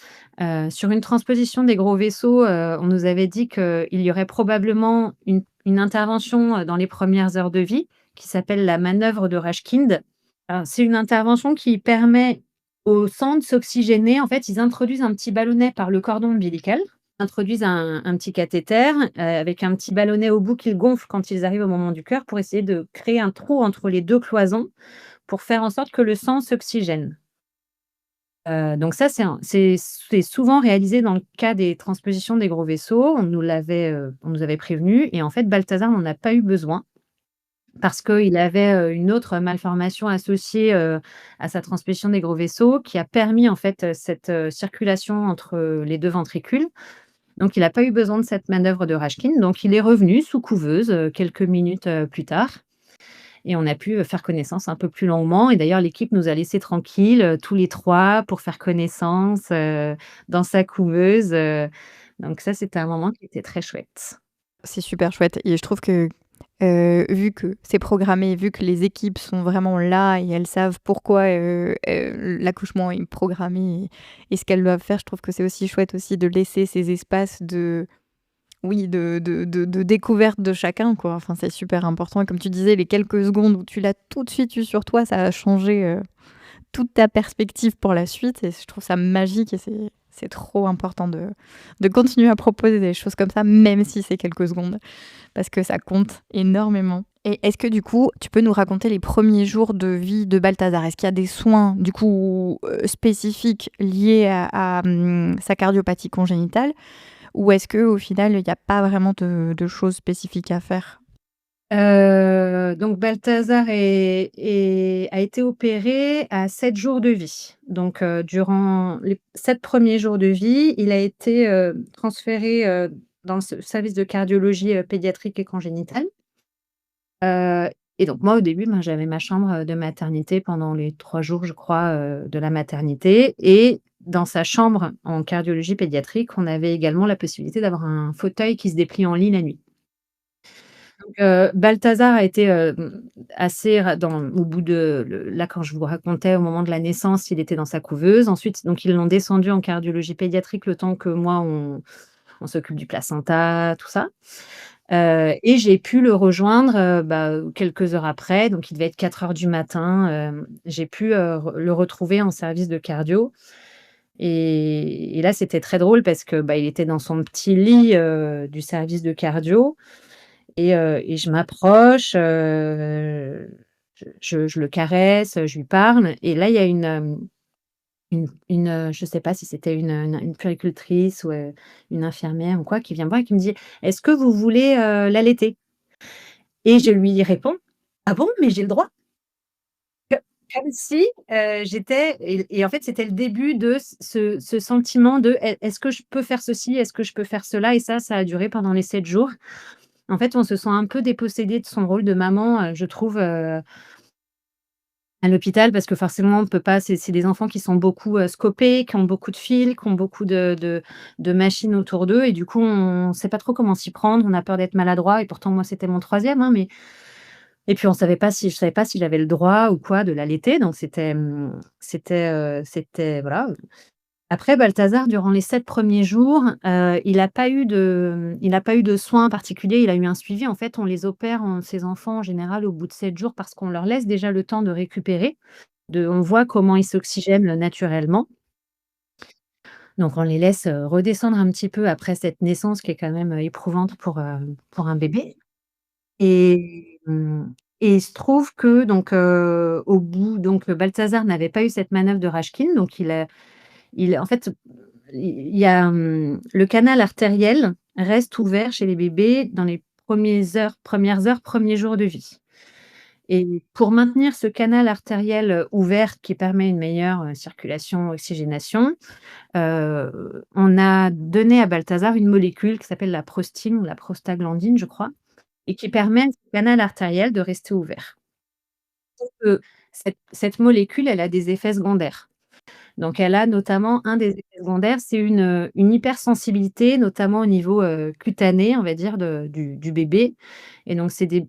S1: Sur une transposition des gros vaisseaux, on nous avait dit qu'il y aurait probablement une intervention, dans les premières heures de vie qui s'appelle la manœuvre de Rashkind. Alors c'est une intervention qui permet au sang de s'oxygéner. En fait, ils introduisent un petit ballonnet par le cordon ombilical, introduisent un petit cathéter, avec un petit ballonnet au bout qu'ils gonflent quand ils arrivent au moment du cœur pour essayer de créer un trou entre les 2 cloisons, pour faire en sorte que le sang s'oxygène. Donc ça, c'est souvent réalisé dans le cas des transpositions des gros vaisseaux. On nous avait prévenus et en fait, Balthazar n'en a pas eu besoin parce qu'il avait, une autre malformation associée, à sa transposition des gros vaisseaux qui a permis en fait, cette, circulation entre, les 2 ventricules. Donc il a pas eu besoin de cette manœuvre de Rashkin, donc il est revenu sous couveuse, quelques minutes, plus tard et on a pu, faire connaissance un peu plus longuement et d'ailleurs l'équipe nous a laissés tranquilles, tous les 3 pour faire connaissance, dans sa couveuse, donc ça, c'était un moment qui était très chouette.
S2: C'est super chouette et je trouve que, vu que c'est programmé, vu que les équipes sont vraiment là et elles savent pourquoi, l'accouchement est programmé et ce qu'elles doivent faire, je trouve que c'est aussi chouette aussi de laisser ces espaces de oui, de découverte de chacun, quoi. Enfin, c'est super important et comme tu disais, les quelques secondes où tu l'as tout de suite eu sur toi, ça a changé, toute ta perspective pour la suite et je trouve ça magique et c'est trop important de continuer à proposer des choses comme ça, même si c'est quelques secondes, parce que ça compte énormément. Et est-ce que du coup, tu peux nous raconter les premiers jours de vie de Balthazar? Est-ce qu'il y a des soins du coup, spécifiques liés à sa cardiopathie congénitale? Ou est-ce qu'au final, il y a pas vraiment de choses spécifiques à faire?
S1: Donc Balthazar a été opéré à 7 jours de vie. Donc, durant les 7 premiers jours de vie, il a été, transféré, dans le service de cardiologie, pédiatrique et congénitale. Heu et donc moi, au début, ben, j'avais ma chambre, de maternité pendant les 3 jours, je crois, de la maternité et dans sa chambre en cardiologie pédiatrique, on avait également la possibilité d'avoir un fauteuil qui se déplie en lit la nuit. Donc, Balthazar a été, assez ra dans au bout de le là, quand je vous racontais au moment de la naissance, il était dans sa couveuse. Ensuite, donc ils l'ont descendu en cardiologie pédiatrique le temps que moi on s'occupe du placenta, tout ça. Et j'ai pu le rejoindre, quelques heures après, donc il devait être 4 heures du matin, j'ai pu, le retrouver en service de cardio et là, c'était très drôle parce que, il était dans son petit lit, du service de cardio et je m'approche, je le caresse, je lui parle et là, il y a je sais pas si c'était une puéricultrice ou, une infirmière ou quoi qui vient me voir et qui me dit: «Est-ce que vous voulez, l'allaiter?» Et je lui réponds: «Ah bon? Mais j'ai le droit?» Co Comme si, j'étais et en fait, c'était le début de ce sentiment de: Est-ce que je peux faire ceci? Est-ce que je peux faire cela?» Et ça a duré pendant les 7 jours. En fait, on se sent un peu dépossédé de son rôle de maman, je trouve, à l'hôpital parce que forcément on peut pas c'est des enfants qui sont beaucoup, scopés, qui ont beaucoup de fils, qui ont beaucoup de machines autour d'eux et du coup, on sait pas trop comment s'y prendre. On a peur d'être maladroit et pourtant moi, c'était mon troisième, hein, mais et puis on savait pas si je savais pas si j'avais le droit ou quoi de l'allaiter, donc c'était voilà. Après Balthazar, durant les 7 premiers jours, il a pas eu de soins particuliers. Il a eu un suivi. En fait, on les opère, ces enfants, en général, au bout de 7 jours parce qu'on leur laisse déjà le temps de récupérer. On voit comment ils s'oxygènent, naturellement. Donc on les laisse, redescendre un petit peu après cette naissance qui est quand même, éprouvante pour un bébé. Et il se trouve que donc, au bout donc, Balthazar n'avait pas eu cette manœuvre de Rajkin, donc il en fait, il y a, le canal artériel reste ouvert chez les bébés dans les premières heures, premiers jours de vie et pour maintenir ce canal artériel, ouvert qui permet une meilleure, circulation, oxygénation, on a donné à Balthazar une molécule qui s'appelle la prostine ou la prostaglandine, je crois et qui permet à ce canal artériel de rester ouvert. Que cette molécule, elle a des effets secondaires. Donc elle a notamment un des effets secondaires, c'est une hypersensibilité, notamment au niveau, cutané, on va dire, du bébé et donc c'est des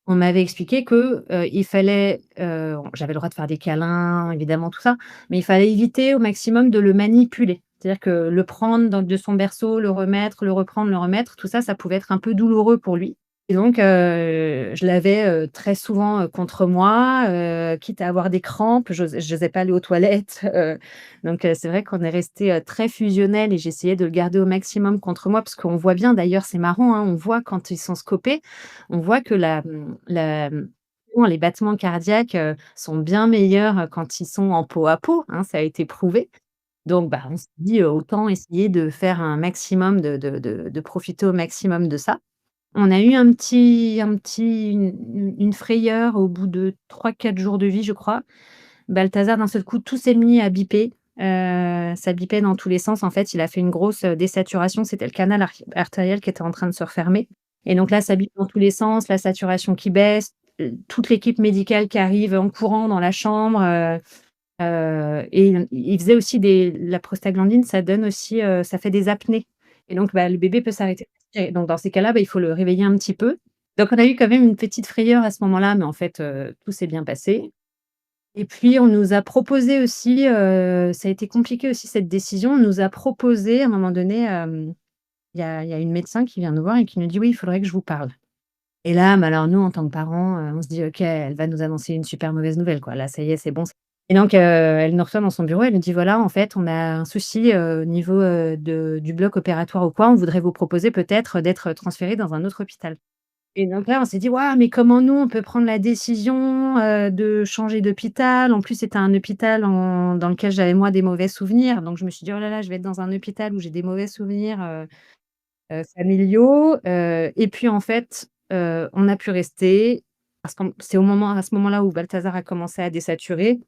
S1: on m'avait expliqué que, il fallait, j'avais le droit de faire des câlins, évidemment, tout ça, mais il fallait éviter au maximum de le manipuler. C'est-à-dire que le prendre de son berceau, le remettre, le reprendre, le remettre, tout ça, ça pouvait être un peu douloureux pour lui. Et donc, je l'avais, très souvent, contre moi, quitte à avoir des crampes, j'osais pas aller aux toilettes, donc c'est vrai qu'on est restés, très fusionnels et j'essayais de le garder au maximum contre moi parce qu'on voit bien d'ailleurs, c'est marrant, hein, on voit quand ils sont scopés, on voit que bon, les battements cardiaques, sont bien meilleurs, quand ils sont en peau à peau, hein, ça a été prouvé. Donc on s'est dit, autant essayer de faire un maximum de profiter au maximum de ça. On a eu une frayeur au bout de 3, 4 jours de vie, je crois. Balthazar, d'un seul coup, tout s'est mis à biper, ça bipait dans tous les sens. En fait, il a fait une grosse, désaturation. C'était le canal artériel qui était en train de se refermer et donc là, ça bipe dans tous les sens, la saturation qui baisse, toute l'équipe médicale qui arrive en courant dans la chambre, et il faisait aussi la prostaglandine, ça donne aussi, ça fait des apnées et donc le bébé peut s'arrêter de respirer. Donc dans ces cas-là, il faut le réveiller un petit peu. Donc on a eu quand même une petite frayeur à ce moment-là, mais en fait, tout s'est bien passé et puis on nous a proposé aussi, ça a été compliqué aussi cette décision, on nous a proposé à un moment donné, il y a une médecin qui vient nous voir et qui nous dit: «Oui, il faudrait que je vous parle» et là, alors nous en tant que parents, on se dit: «OK, elle va nous annoncer une super mauvaise nouvelle quoi. Là, ça y est, c'est bon». Et donc, elle nous reçoit dans son bureau, elle nous dit: «Voilà, en fait, on a un souci, au niveau, du bloc opératoire ou quoi. On voudrait vous proposer peut-être d'être transférés dans un autre hôpital». Et donc là, on s'est dit: «Waouh, mais comment nous, on peut prendre la décision, de changer d'hôpital?» En plus, c'était un hôpital dans lequel j'avais moi des mauvais souvenirs. Donc je me suis dit: «Oh là là, je vais être dans un hôpital où j'ai des mauvais souvenirs, familiaux». Et puis en fait, on a pu rester parce que c'est à ce moment-là où Balthazar a commencé à désaturer.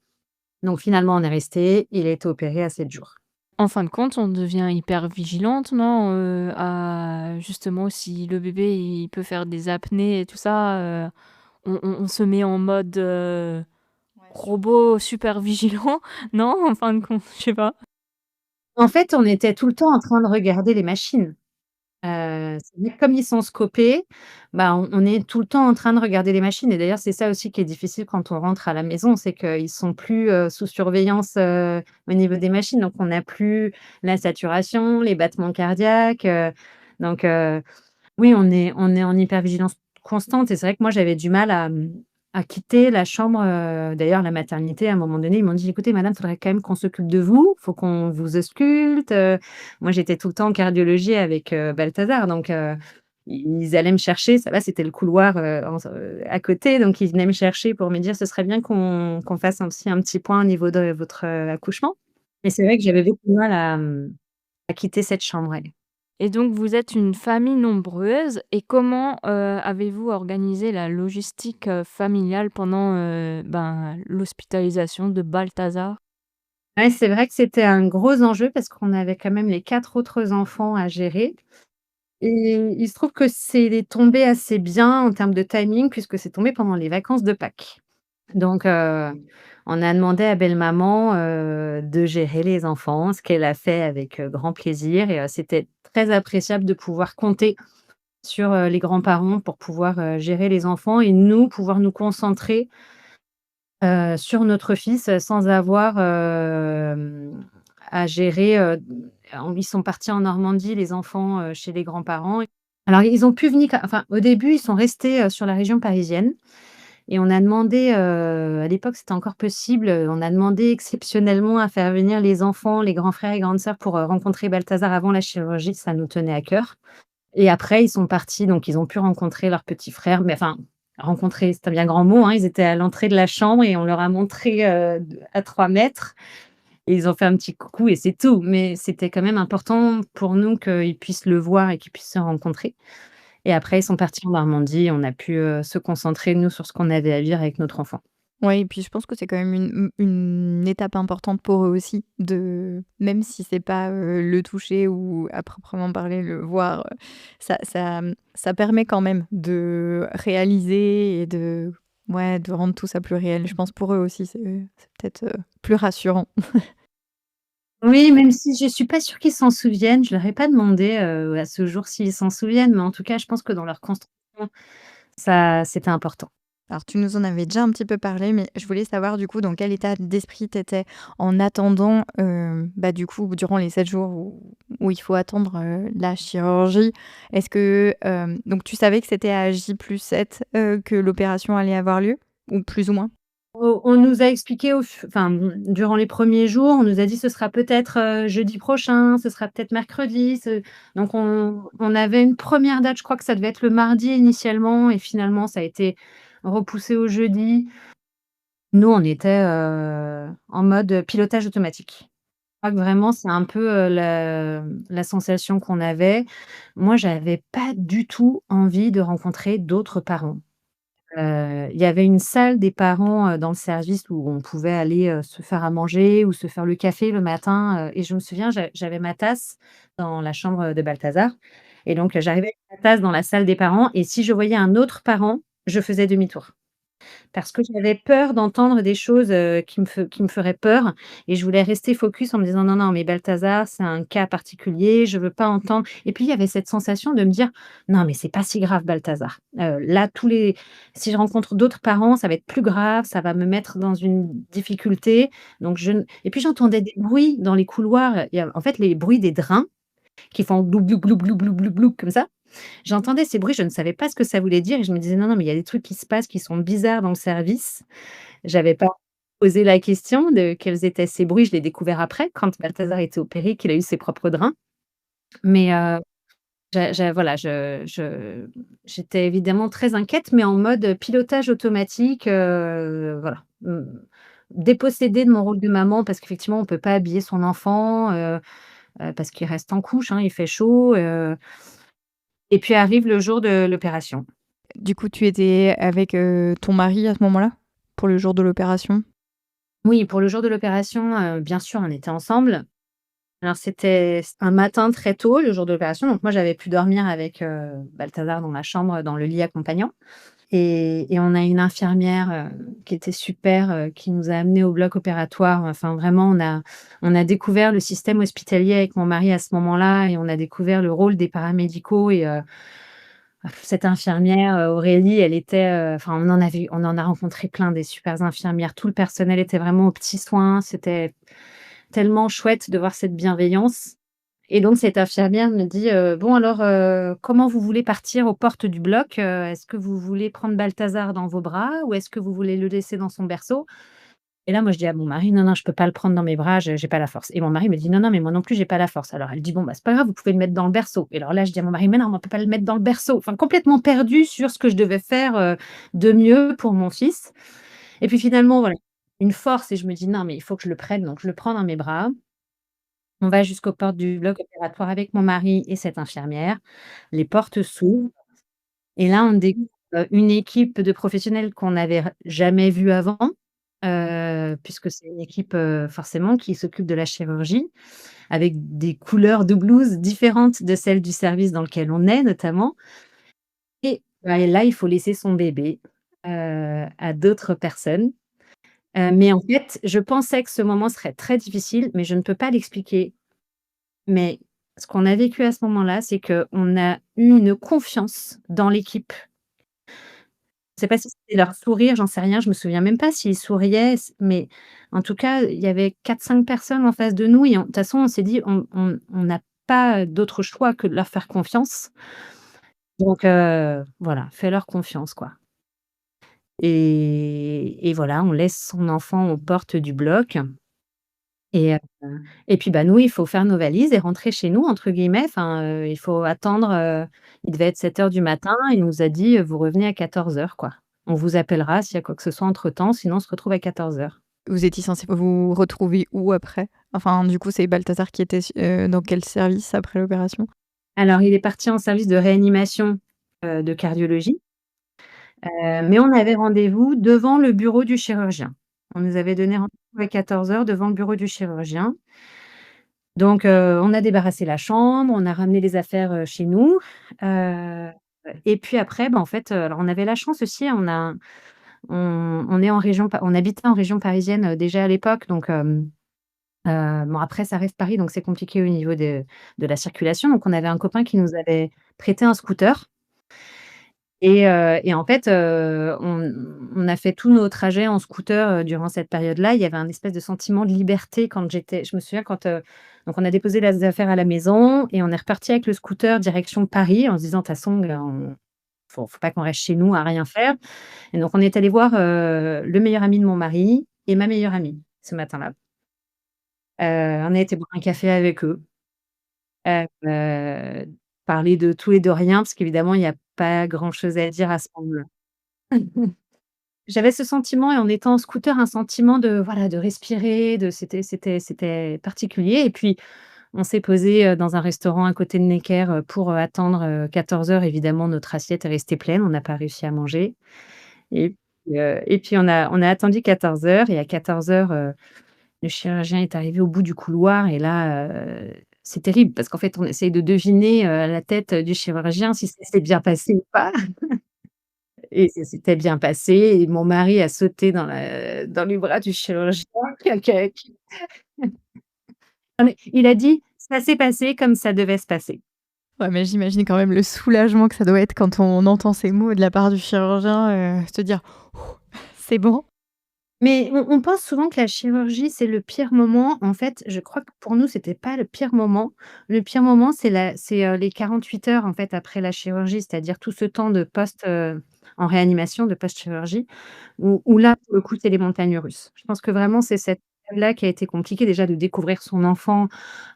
S1: Donc finalement, on est resté. Il a été opéré à 7 jours.
S3: En fin de compte, on devient hyper vigilante, non? À justement, si le bébé, il peut faire des apnées et tout ça, on se met en mode,
S2: Ouais,
S3: robot super vigilant, non? En fin de compte, je sais pas.
S1: En fait, on était tout le temps en train de regarder les machines. C'est-à-dire comme ils sont scopés, on est tout le temps en train de regarder les machines et d'ailleurs, c'est ça aussi qui est difficile quand on rentre à la maison, c'est qu'ils sont plus, sous surveillance, au niveau des machines. Donc on n'a plus la saturation, les battements cardiaques, donc Oui, on est en hypervigilance constante et c'est vrai que moi, j'avais du mal à quitter la chambre, d'ailleurs la maternité, à un moment donné, ils m'ont dit: «Écoutez madame, il faudrait quand même qu'on s'occupe de vous, faut qu'on vous ausculte». Moi, j'étais tout le temps en cardiologie avec, Balthazar, donc ils allaient me chercher, ça va, c'était le couloir, à côté, donc ils venaient me chercher pour me dire: «Ce serait bien qu'on fasse aussi un petit point au niveau de votre, accouchement». Et c'est vrai que j'avais beaucoup de mal à quitter cette chambre, ouais.
S3: Et donc vous êtes une famille nombreuse et comment, avez-vous organisé la logistique, familiale pendant, l'hospitalisation de Balthazar?
S1: Ouais, c'est vrai que c'était un gros enjeu parce qu'on avait quand même les 4 autres enfants à gérer et il se trouve que c'est tombé assez bien en termes de timing puisque c'est tombé pendant les vacances de Pâques. Donc on a demandé à belle-maman, de gérer les enfants, ce qu'elle a fait avec, grand plaisir et c'était très appréciable de pouvoir compter sur, les grands-parents pour pouvoir, gérer les enfants et nous, pouvoir nous concentrer, sur notre fils, sans avoir, à gérer, ils sont partis en Normandie, les enfants, chez les grands-parents. Alors ils ont pu venir enfin, au début, ils sont restés, sur la région parisienne et on a demandé, à l'époque, c'était encore possible, on a demandé exceptionnellement à faire venir les enfants, les grands frères et grandes sœurs pour, rencontrer Balthazar avant la chirurgie, ça nous tenait à cœur. Et après, ils sont partis, donc ils ont pu rencontrer leur petit frère, mais enfin, rencontrer, c'est un bien grand mot, hein. Ils étaient à l'entrée de la chambre et on leur a montré, d à 3 mètres et ils ont fait un petit coucou et c'est tout. Mais c'était quand même important pour nous qu'ils puissent le voir et qu'ils puissent se rencontrer. Et après, ils sont partis en Normandie et on a pu, se concentrer, nous, sur ce qu'on avait à vivre avec notre enfant.
S2: Ouais et puis je pense que c'est quand même une étape importante pour eux aussi de même si c'est pas, le toucher ou à proprement parler le voir, ça permet quand même de réaliser et de ouais, de rendre tout ça plus réel. Je pense pour eux aussi, c'est peut-être, plus rassurant.
S1: Oui, même si je suis pas sûre qu'ils s'en souviennent, je leur ai pas demandé, à ce jour s'ils s'en souviennent, mais en tout cas, je pense que dans leur construction, ça, c'était important.
S2: Alors tu nous en avais déjà un petit peu parlé, mais je voulais savoir du coup dans quel état d'esprit tu étais en attendant, du coup durant les 7 jours où il faut attendre, la chirurgie. Est-ce que, donc tu savais que c'était à J+7, que l'opération allait avoir lieu? Ou plus ou moins?
S1: On nous a expliqué durant les premiers jours, on nous a dit: «Ce sera peut-être, jeudi prochain, ce sera peut-être mercredi», donc on avait une première date, je crois que ça devait être le mardi initialement et finalement ça a été repoussé au jeudi. Nous, on était, en mode pilotage automatique. Je crois que vraiment c'est un peu, la sensation qu'on avait. Moi, j'avais pas du tout envie de rencontrer d'autres parents. Il y avait une salle des parents, dans le service où on pouvait aller, se faire à manger ou se faire le café le matin, et je me souviens, j'avais ma tasse dans la chambre, de Balthazar et donc j'arrivais avec ma tasse dans la salle des parents et si je voyais un autre parent, je faisais demi-tour. Parce que j'avais peur d'entendre des choses, qui me feraient peur et je voulais rester focus en me disant: «Non, non, mais Balthazar, c'est un cas particulier, je veux pas entendre» et puis il y avait cette sensation de me dire: «Non, mais c'est pas si grave Balthazar. Là, si je rencontre d'autres parents, ça va être plus grave, ça va me mettre dans une difficulté». Donc je n et puis j'entendais des bruits dans les couloirs, il y a en fait les bruits des drains qui font glou glou glou glou glou glou glou comme ça. J'entendais ces bruits, je ne savais pas ce que ça voulait dire et je me disais: «Non, non, mais il y a des trucs qui se passent qui sont bizarres dans le service». J'avais pas posé la question de quels étaient ces bruits, je l'ai découvert après, quand Balthazar était opéré, qu'il a eu ses propres drains. Mais voilà, j'étais évidemment très inquiète, mais en mode pilotage automatique, voilà. Dépossédée de mon rôle de maman parce qu'effectivement, on peut pas habiller son enfant, parce qu'il reste en couche, hein, il fait chaud, et puis arrive le jour de l'opération.
S2: Du coup, tu étais avec, ton mari à ce moment-là? Pour le jour de l'opération?
S1: Oui, pour le jour de l'opération, bien sûr, on était ensemble. Alors c'était un matin très tôt, le jour de l'opération, donc moi j'avais pu dormir avec, Balthazar dans la chambre, dans le lit accompagnant et on a une infirmière, qui était super, qui nous a amenés au bloc opératoire. Enfin vraiment on a découvert le système hospitalier avec mon mari à ce moment-là et on a découvert le rôle des paramédicaux et cette infirmière, Aurélie, elle était, enfin on en a rencontré plein des super infirmières. Tout le personnel était vraiment aux petits soins. C'était tellement chouette de voir cette bienveillance Et donc cette infirmière me dit, «Bon alors, comment vous voulez partir aux portes du bloc? Est-ce que vous voulez prendre Balthazar dans vos bras ou est-ce que vous voulez le laisser dans son berceau?» Et là, moi, je dis à mon mari: «Non, non, je peux pas le prendre dans mes bras, j'ai pas la force». Et mon mari me dit: «Non, non, mais moi non plus, j'ai pas la force». Alors elle dit: «Bon, bah, c'est pas grave, vous pouvez le mettre dans le berceau». Et alors là, je dis à mon mari: «Mais non, mais on peut pas le mettre dans le berceau». Enfin, complètement perdue sur ce que je devais faire, de mieux pour mon fils. Et puis finalement, voilà, une force et je me dis: «Non, mais il faut que je le prenne». Donc je le prends dans mes bras. On va jusqu'aux portes du bloc opératoire avec mon mari et cette infirmière. Les portes s'ouvrent et là, on découvre, une équipe de professionnels qu'on n'avait jamais vus avant, puisque c'est une équipe, forcément qui s'occupe de la chirurgie, avec des couleurs de blouse différentes de celles du service dans lequel on est notamment. Et bah, et là, il faut laisser son bébé, à d'autres personnes. Mais en fait, je pensais que ce moment serait très difficile, mais je ne peux pas l'expliquer. Mais ce qu'on a vécu à ce moment-là, c'est qu'on a eu une confiance dans l'équipe. Je sais pas si c'était leur sourire, j'en sais rien, je me souviens même pas s'ils souriaient, mais en tout cas, il y avait 4, 5 personnes en face de nous et de toute façon, on s'est dit: «On n'a pas d'autre choix que de leur faire confiance». Donc voilà, fais-leur confiance, quoi. Et voilà, on laisse son enfant aux portes du bloc. Et et puis, bah, nous, il faut faire nos valises et «rentrer chez nous» entre guillemets. Enfin, il faut attendre, il devait être 7 heures du matin. Il nous a dit: «Vous revenez à 14 heures, quoi. On vous appellera s'il y a quoi que ce soit entre-temps, sinon on se retrouve à 14 heures».
S2: Vous étiez censés vous retrouver où après? Enfin, du coup, c'est Balthazar qui était dans quel service après l'opération?
S1: Alors il est parti en service de réanimation, de cardiologie, mais on avait rendez-vous devant le bureau du chirurgien. On nous avait donné rendez-vous à 14 heures devant le bureau du chirurgien. Donc on a débarrassé la chambre, on a ramené les affaires, chez nous, heu et puis après, bah, en fait, alors on avait la chance aussi, on est en région pa on habitait en région parisienne, déjà à l'époque donc bon après ça reste Paris donc c'est compliqué au niveau de la circulation donc on avait un copain qui nous avait prêté un scooter. Et en fait, on a fait tous nos trajets en scooter, durant cette période-là. Il y avait un espèce de sentiment de liberté quand je me souviens quand, donc on a déposé les affaires à la maison et on est reparti avec le scooter direction Paris en se disant: «De toute façon, on faut pas qu'on reste chez nous à rien faire». Et donc on est allé voir, le meilleur ami de mon mari et ma meilleure amie, ce matin-là. On a été boire un café avec eux, parler de tout et de rien parce qu'évidemment il y a pas grand-chose à dire à ce moment-là. J'avais ce sentiment et en étant en scooter, un sentiment de voilà, de respirer, de c'était particulier et puis on s'est posé dans un restaurant à côté de Necker, pour, attendre, 14 heures. Évidemment, notre assiette est restée pleine, on n'a pas réussi à manger et puis on a attendu 14 heures et à 14 heures, le chirurgien est arrivé au bout du couloir et là, c'est terrible parce qu'en fait, on essaye de deviner, à la tête du chirurgien si ça s'est bien passé ou pas. Et ça s'était bien passé et mon mari a sauté dans les bras du chirurgien qui non mais il a dit: «Ça s'est passé comme ça devait se passer».
S2: Ouais, mais j'imagine quand même le soulagement que ça doit être quand on entend ces mots de la part du chirurgien, se dire: «C'est bon».
S1: Mais on pense souvent que la chirurgie, c'est le pire moment. En fait, je crois que pour nous, c'était pas le pire moment. Le pire moment, les 48 heures, en fait, après la chirurgie, c'est-à-dire tout ce temps de en réanimation, de post-chirurgie, où là, pour le coup, c'est les montagnes russes. Je pense que vraiment, c'est cette période-là qui a été compliquée. Déjà, de découvrir son enfant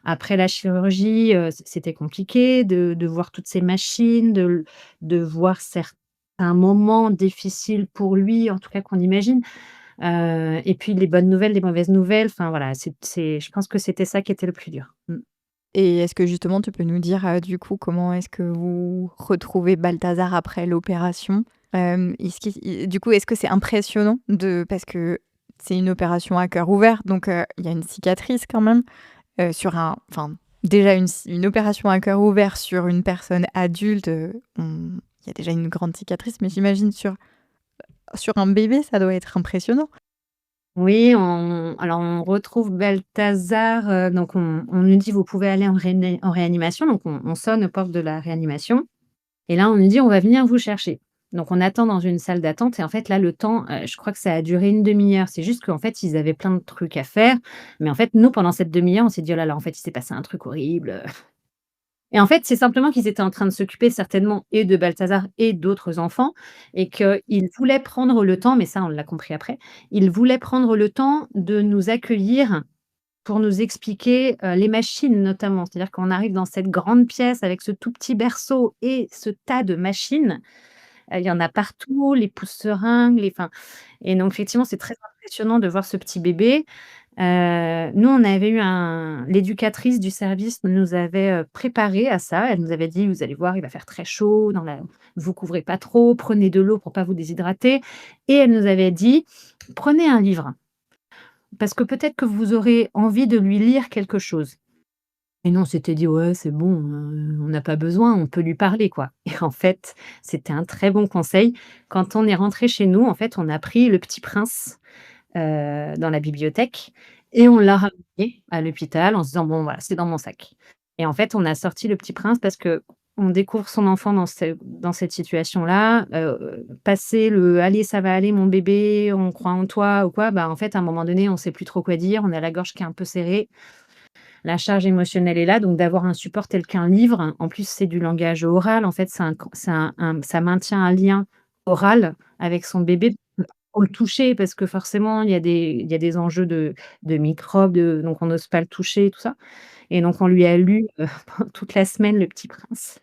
S1: après la chirurgie, c'était compliqué de voir toutes ces machines, de voir certains moments difficiles pour lui, en tout cas qu'on imagine. Et puis les bonnes nouvelles, les mauvaises nouvelles, enfin voilà, je pense que c'était ça qui était le plus dur. Mmh.
S2: Et est-ce que justement tu peux nous dire, du coup, comment est-ce que vous retrouvez Balthazar après l'opération? Est-ce que c'est impressionnant parce que c'est une opération à cœur ouvert, donc il y a une cicatrice quand même, déjà une opération à cœur ouvert sur une personne adulte, il y a déjà une grande cicatrice, mais j'imagine sur un bébé, ça doit être impressionnant?
S1: Oui, on retrouve Balthazar, donc on nous dit: «Vous pouvez aller en réanimation», donc on sonne aux portes de la réanimation et là, on nous dit: «On va venir vous chercher». Donc on attend dans une salle d'attente et en fait là le temps, je crois que ça a duré une demi heure. C'est juste qu'en fait ils avaient plein de trucs à faire, mais en fait nous pendant cette demi heure on s'est dit: «Oh là là, en fait il s'est passé un truc horrible». Et en fait, c'est simplement qu'ils étaient en train de s'occuper certainement et de Balthazar et d'autres enfants et qu'ils voulaient prendre le temps, mais ça on l'a compris après, ils voulaient prendre le temps de nous accueillir pour nous expliquer, les machines notamment. C'est-à-dire qu'on arrive dans cette grande pièce avec ce tout petit berceau et ce tas de machines, il y en a partout, les pousse-seringues, les enfin et donc effectivement, c'est très impressionnant de voir ce petit bébé. Nous, on avait eu un l'éducatrice du service nous avait, préparés à ça. Elle nous avait dit: «Vous allez voir, il va faire très chaud dans la vous couvrez pas trop, prenez de l'eau pour pas vous déshydrater» et elle nous avait dit: «Prenez un livre, parce que peut-être que vous aurez envie de lui lire quelque chose». Et nous, on s'était dit: «Ouais, c'est bon, on n'a pas besoin, on peut lui parler, quoi» et en fait, c'était un très bon conseil. Quand on est rentré chez nous, en fait, on a pris Le Petit Prince, dans la bibliothèque et on l'a ramené à l'hôpital en se disant: «Bon, voilà, c'est dans mon sac» et en fait, on a sorti Le Petit Prince parce qu'on découvre son enfant dans cette situation-là, passer le: «Allez, ça va aller mon bébé, on croit en toi» ou quoi, bah, en fait, à un moment donné, on sait plus trop quoi dire, on a la gorge qui est un peu serrée. La charge émotionnelle est là, donc d'avoir un support tel qu'un livre, en plus c'est du langage oral, en fait, c'est un ça maintient un lien oral avec son bébé pour le toucher parce que forcément il y a des enjeux de microbes, donc on n'ose pas le toucher et tout ça et donc on lui a lu, pendant toute la semaine Le Petit Prince.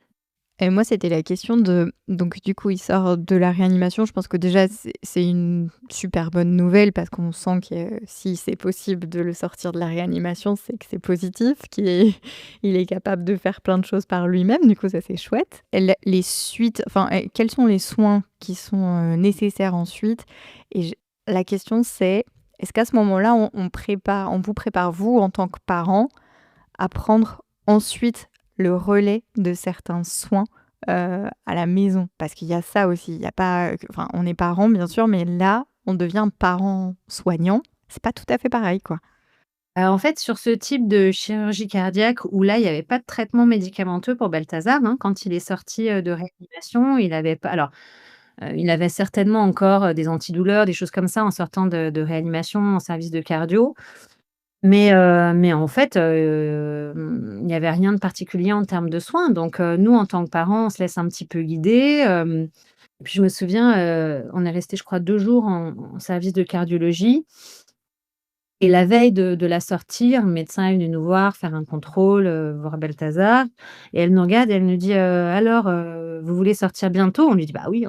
S2: Et moi, c'était la question de donc du coup, il sort de la réanimation. Je pense que déjà, c'est une super bonne nouvelle parce qu'on sent que si c'est possible de le sortir de la réanimation, c'est que c'est positif, qu'il est il est capable de faire plein de choses par lui-même. Du coup, ça, c'est chouette. Et les suites, enfin, quels sont les soins qui sont, nécessaires ensuite? Et la question, c'est, est-ce qu'à ce moment-là, on vous prépare, vous, en tant que parents, à prendre ensuite le relais de certains soins, à la maison? Parce qu'il y a ça aussi, il y a pas, enfin, on est parents bien sûr, mais là, on devient parent soignant. C'est pas tout à fait pareil, quoi.
S1: En fait, sur ce type de chirurgie cardiaque où là, il y avait pas de traitement médicamenteux pour Balthazar, hein, quand il est sorti, de réanimation, il avait pas alors, il avait certainement encore, des antidouleurs, des choses comme ça en sortant de réanimation en service de cardio. Mais en fait, il n'y avait rien de particulier en termes de soins. Donc, nous, en tant que parents, on se laisse un petit peu guider, et puis je me souviens, on est resté, je crois, 2 jours en service de cardiologie et la veille de la sortir, le médecin est venu nous voir, faire un contrôle, voir Balthazar et elle nous regarde et elle nous dit: «Alors, vous voulez sortir bientôt?» On lui dit: «Bah oui,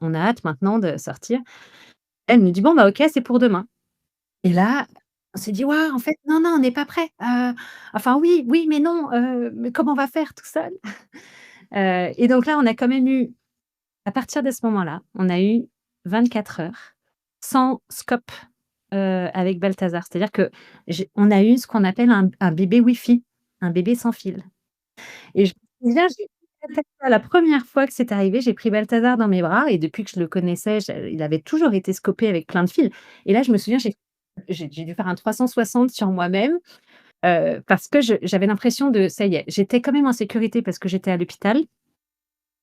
S1: on a hâte maintenant de sortir». Elle nous dit: «Bon, bah, OK, c'est pour demain». Et là, on s'est dit: «Waouh, en fait, non, non, on n'est pas prêt. Enfin oui, oui, mais non, mais comment on va faire tout seul?» Et donc là, on a quand même eu à partir de ce moment-là, on a eu 24 heures sans scope, avec Balthazar. C'est-à-dire que on a eu ce qu'on appelle un bébé Wi-Fi, un bébé sans fil et je me souviens, j'ai la première fois que c'est arrivé, j'ai pris Balthazar dans mes bras et depuis que je le connaissais, il avait toujours été scopé avec plein de fils et là, je me souviens, j'ai dû faire un 360 sur moi-même, parce que j'avais l'impression de ça y est, j'étais quand même en sécurité parce que j'étais à l'hôpital,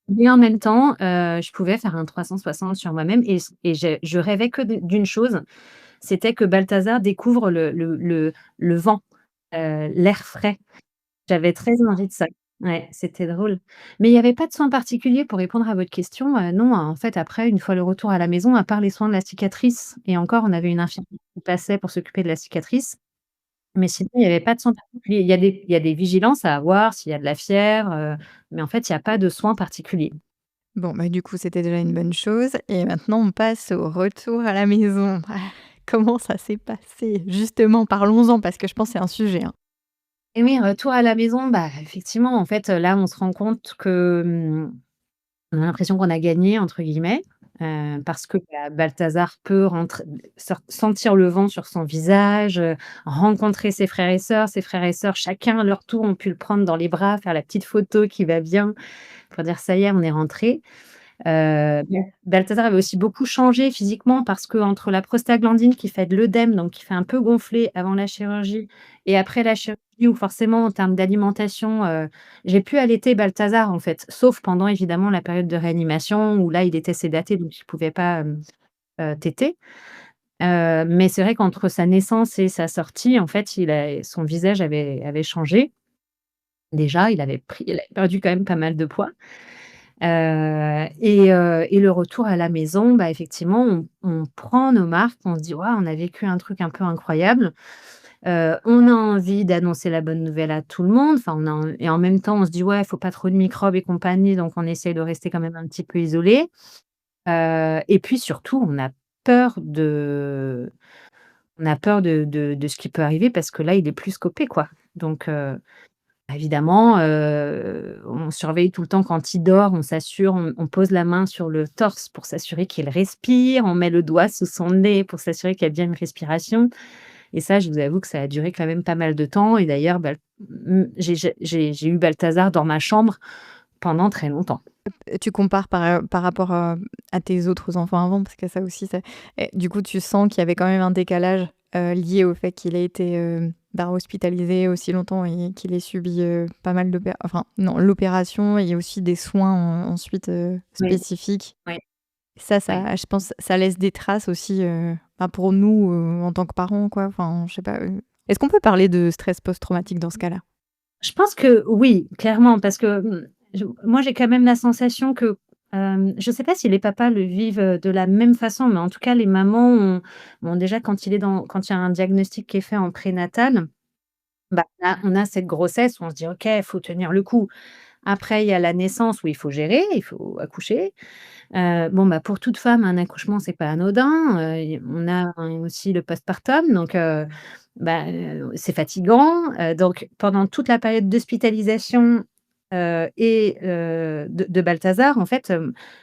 S1: mais en même temps, je pouvais faire un 360 sur moi-même et je rêvais que d'une chose, c'était que Balthazar découvre le vent, l'air frais. J'avais très envie de ça. Ouais, c'était drôle. Mais il y avait pas de soins particuliers pour répondre à votre question, non, en fait, après, une fois le retour à la maison, à part les soins de la cicatrice et encore, on avait une infirmière qui passait pour s'occuper de la cicatrice, mais sinon, il y avait pas de soins particuliers. Il y a des vigilances à avoir s'il y a de la fièvre, mais en fait, il y a pas de soins particuliers.
S2: Bon, bah, du coup, c'était déjà une bonne chose et maintenant on passe au retour à la maison. Comment ça s'est passé? Justement, parlons-en parce que je pense que c'est un sujet, hein.
S1: Et oui, retour à la maison, bah, effectivement, en fait, là, on se rend compte que, on a l'impression qu'on a «gagné» entre guillemets, parce que, bah, Balthazar peut rentrer sentir le vent sur son visage, rencontrer ses frères et sœurs. Ses frères et sœurs, chacun à leur tour, ont pu le prendre dans les bras, faire la petite photo qui va bien, pour dire: «Ça y est, on est rentrés». Balthazar avait aussi beaucoup changé physiquement parce qu'entre la prostaglandine qui fait de l'œdème, donc qui fait un peu gonfler avant la chirurgie et après la chirurgie, où forcément en termes d'alimentation, j'ai pu allaiter Balthazar en fait, sauf pendant évidemment la période de réanimation où là, il était sédaté donc il pouvait pas, téter. Mais c'est vrai qu'entre sa naissance et sa sortie, en fait, son visage avait changé. Déjà, il avait perdu quand même pas mal de poids, et le retour à la maison, bah, effectivement, on prend nos marques, on se dit: «Waouh, on a vécu un truc un peu incroyable». On a envie d'annoncer la bonne nouvelle à tout le monde, enfin, on a et en même temps, on se dit: «Ouais, il faut pas trop de microbes et compagnie», donc on essaye de rester quand même un petit peu isolé. Et puis surtout, peur de on a peur de ce qui peut arriver parce que là, il est plus scopé, quoi. Donc évidemment, on surveille tout le temps quand il dort, on s'assure, on pose la main sur le torse pour s'assurer qu'il respire, on met le doigt sous son nez pour s'assurer qu'il y a bien une respiration et ça, je vous avoue que ça a duré quand même pas mal de temps et d'ailleurs, j'ai eu Balthazar dans ma chambre pendant très longtemps.
S2: Tu compares par rapport à tes autres enfants avant? Parce que ça aussi, du coup, tu sens qu'il y avait quand même un décalage, lié au fait qu'il ait été, hospitalisé aussi longtemps et qu'il ait subi, pas mal enfin non, l'opération et aussi des soins ensuite,
S1: Oui,
S2: spécifiques.
S1: oui, oui.
S2: Je pense, ça laisse des traces aussi, pour nous, en tant que parents, quoi. Enfin, je sais pas, est-ce qu'on peut parler de stress post-traumatique dans ce cas-là?
S1: Je pense que oui, clairement, parce que, moi, j'ai quand même la sensation que, je ne sais pas si les papas le vivent, de la même façon, mais en tout cas, les mamans ont déjà quand il y a un diagnostic qui est fait en prénatal, bah, on a cette grossesse où on se dit: «OK, il faut tenir le coup». Après, il y a la naissance où il faut gérer, il faut accoucher. Bon, bah, pour toute femme, un accouchement, c'est pas anodin, on a aussi le postpartum donc c'est fatigant, donc pendant toute la période d'hospitalisation, de Balthazar, en fait,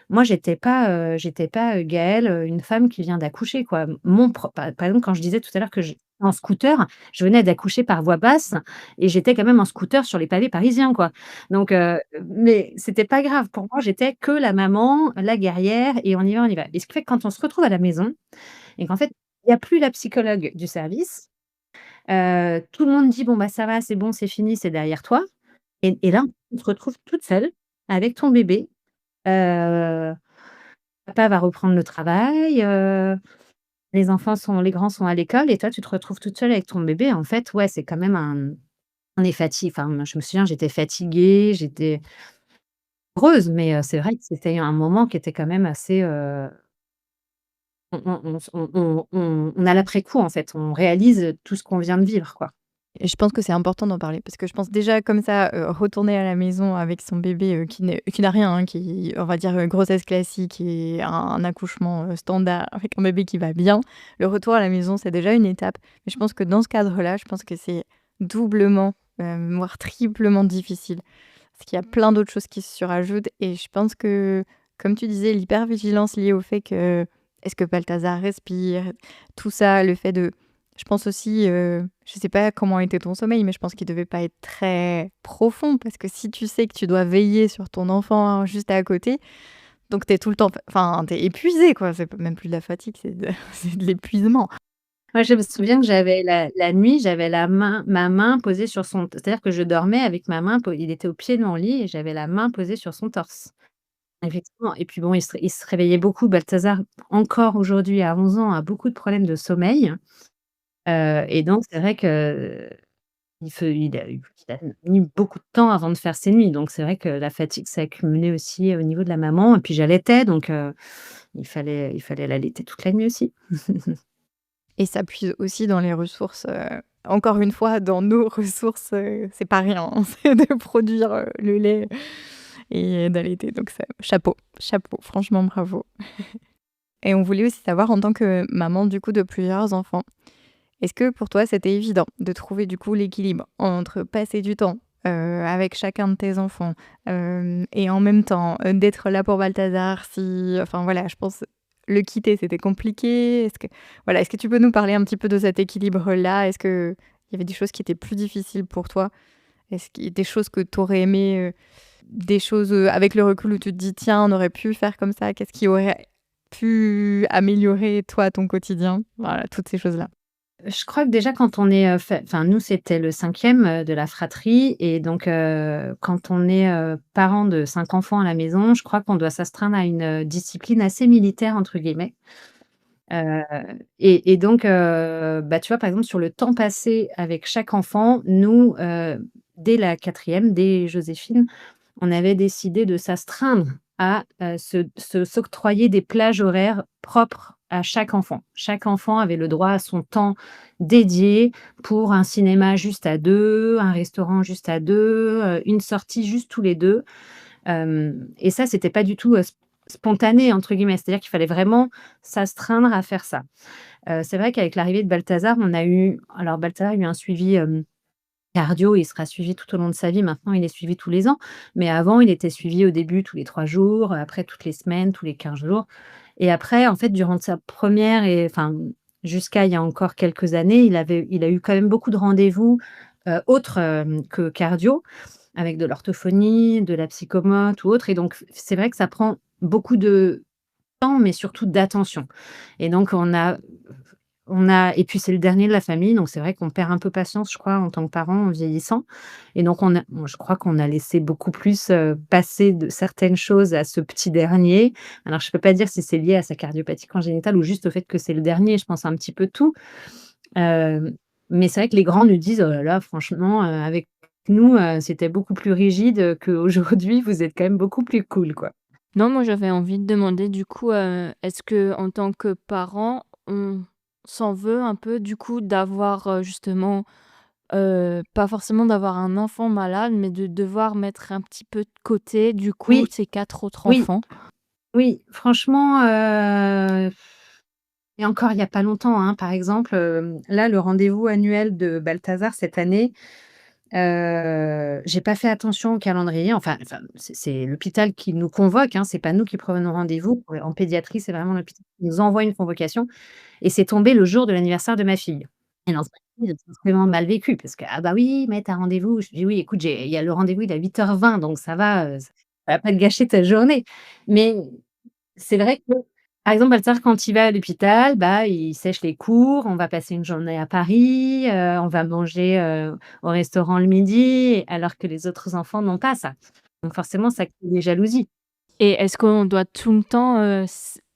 S1: moi, j'étais pas, Gaëlle, une femme qui vient d'accoucher, quoi. Mon pro par exemple, quand je disais tout à l'heure que je en scooter, je venais d'accoucher par voie basse et j'étais quand même en scooter sur les pavés parisiens, quoi. Donc mais c'était pas grave. Pour moi, j'étais que la maman, la guerrière et on y va, on y va. Et ce qui fait que quand on se retrouve à la maison et qu'en fait, il y a plus la psychologue du service, tout le monde dit: «Bon, bah, ça va, c'est bon, c'est fini, c'est derrière toi» et là, on se retrouve toute seule avec ton bébé. Heu, Papa va reprendre le travail, les grands sont à l'école et toi, tu te retrouves toute seule avec ton bébé. En fait, ouais, c'est quand même on est enfin, moi, je me souviens, j'étais fatiguée, j'étais heureuse, mais c'est vrai que c'était un moment qui était quand même assez, on a l'après-coup, en fait. On réalise tout ce qu'on vient de vivre, quoi.
S2: Et je pense que c'est important d'en parler parce que je pense déjà comme ça, retourner à la maison avec son bébé, qui n'a rien, hein, qui on va dire, grossesse classique et un accouchement, standard avec un bébé qui va bien. Le retour à la maison, c'est déjà une étape. Mais je pense que dans ce cadre-là, je pense que c'est doublement, voire triplement difficile. Parce qu'il y a plein d'autres choses qui se surajoutent et je pense que, comme tu disais, l'hypervigilance liée au fait que, est-ce que Balthazar respire? Tout ça, le fait de je pense aussi, je sais pas comment était ton sommeil, mais je pense qu'il devait pas être très profond parce que si tu sais que tu dois veiller sur ton enfant hein, juste à côté, donc tu es tout le temps enfin, tu es épuisé quoi, c'est même plus de la fatigue, c'est de c'est de l'épuisement.
S1: Moi, je me souviens que j'avais la nuit, j'avais ma main posée sur son c'est-à-dire que je dormais avec ma main il était au pied de mon lit et j'avais la main posée sur son torse. Effectivement et puis bon, il se réveillait beaucoup. Balthazar, encore aujourd'hui à 11 ans, a beaucoup de problèmes de sommeil, et donc c'est vrai que il a mis beaucoup de temps avant de faire ses nuits, donc c'est vrai que la fatigue s'est accumulée aussi au niveau de la maman et puis j'allaitais donc il fallait l'allaiter toute la nuit aussi.
S2: Et ça puise aussi dans les ressources, encore une fois dans nos ressources, c'est pas rien, hein, c'est de produire, le lait et d'allaiter donc ça chapeau, chapeau, franchement bravo. Et on voulait aussi savoir en tant que maman du coup de plusieurs enfants, est-ce que pour toi c'était évident de trouver du coup l'équilibre entre passer du temps, avec chacun de tes enfants, et en même temps, d'être là pour Balthazar si enfin voilà, je pense le quitter c'était compliqué? Est-ce que tu peux nous parler un petit peu de cet équilibre-là? Est-ce qu'il y avait des choses qui étaient plus difficiles pour toi? Est-ce qu'il y a des choses que tu aurais aimé, des choses, avec le recul où tu te dis: «Tiens, on aurait pu faire comme ça»? Qu'est-ce qui aurait pu améliorer toi ton quotidien? Voilà, toutes ces choses-là.
S1: Je crois que déjà quand on est, enfin nous c'était le 5e, de la fratrie et donc quand on est, parent de 5 enfants à la maison, je crois qu'on doit s'astreindre à une, discipline assez «militaire» entre guillemets. Heu et donc bah, tu vois, par exemple, sur le temps passé avec chaque enfant, nous, dès la 4e, dès Joséphine, on avait décidé de s'astreindre à, s'octroyer des plages horaires propres à chaque enfant. Chaque enfant avait le droit à son temps dédié pour un cinéma juste à 2, un restaurant juste à 2, une sortie juste tous les 2. Et ça, c'était pas du tout, «spontané» entre guillemets, c'est-à-dire qu'il fallait vraiment s'astreindre à faire ça. C'est vrai qu'avec l'arrivée de Balthazar, alors Balthazar a eu un suivi, cardio, il sera suivi tout au long de sa vie. Maintenant, il est suivi tous les ans, mais avant, il était suivi au début tous les 3 jours, après toutes les semaines, tous les 15 jours et après, en fait, durant sa première et enfin, jusqu'à il y a encore quelques années, il a eu quand même beaucoup de rendez-vous, autres, que cardio, avec de l'orthophonie, de la psychomote ou autre et donc c'est vrai que ça prend beaucoup de temps, mais surtout d'attention et donc on a et puis c'est le dernier de la famille, donc c'est vrai qu'on perd un peu patience, je crois, en tant que parent, en vieillissant et donc je crois qu'on a laissé beaucoup plus, passer de certaines choses à ce petit dernier. Alors je peux pas dire si c'est lié à sa cardiopathie congénitale ou juste au fait que c'est le dernier, je pense un petit peu tout. Hem, mais c'est vrai que les grands nous disent: «Oh là là, franchement, avec nous, c'était beaucoup plus rigide, qu'aujourd'hui, vous êtes quand même beaucoup plus cool, quoi».
S3: Non, moi j'avais envie de demander du coup, est-ce que en tant que parent, on s'en veut un peu du coup d'avoir, justement, pas forcément d'avoir un enfant malade, mais de devoir mettre un petit peu de côté du coup
S1: Oui,
S3: ces 4 autres
S1: oui,
S3: enfants?
S1: oui, franchement, et encore il y a pas longtemps, hein, par exemple, là, le rendez-vous annuel de Balthazar cette année, j'ai pas fait attention au calendrier, enfin, c'est l'hôpital qui nous convoque, hein, c'est pas nous qui prenons rendez-vous. En pédiatrie, c'est vraiment l'hôpital qui nous envoie une convocation et c'est tombé le jour de l'anniversaire de ma fille et dans ce cas, j'ai forcément mal vécu parce que: «Ah bah oui, mais tu as rendez-vous». Je dis: «Oui, écoute, il y a le rendez-vous, il est à 8h20 donc ça va, ça va pas te gâcher ta journée». Mais c'est vrai que, par exemple, Balthazar, quand il va à l'hôpital, bah, il sèche les cours, on va passer une journée à Paris, on va manger, au restaurant le midi, alors que les autres enfants n'ont pas ça. Donc forcément, ça crée des jalousies.
S3: Et est-ce qu'on doit tout le temps,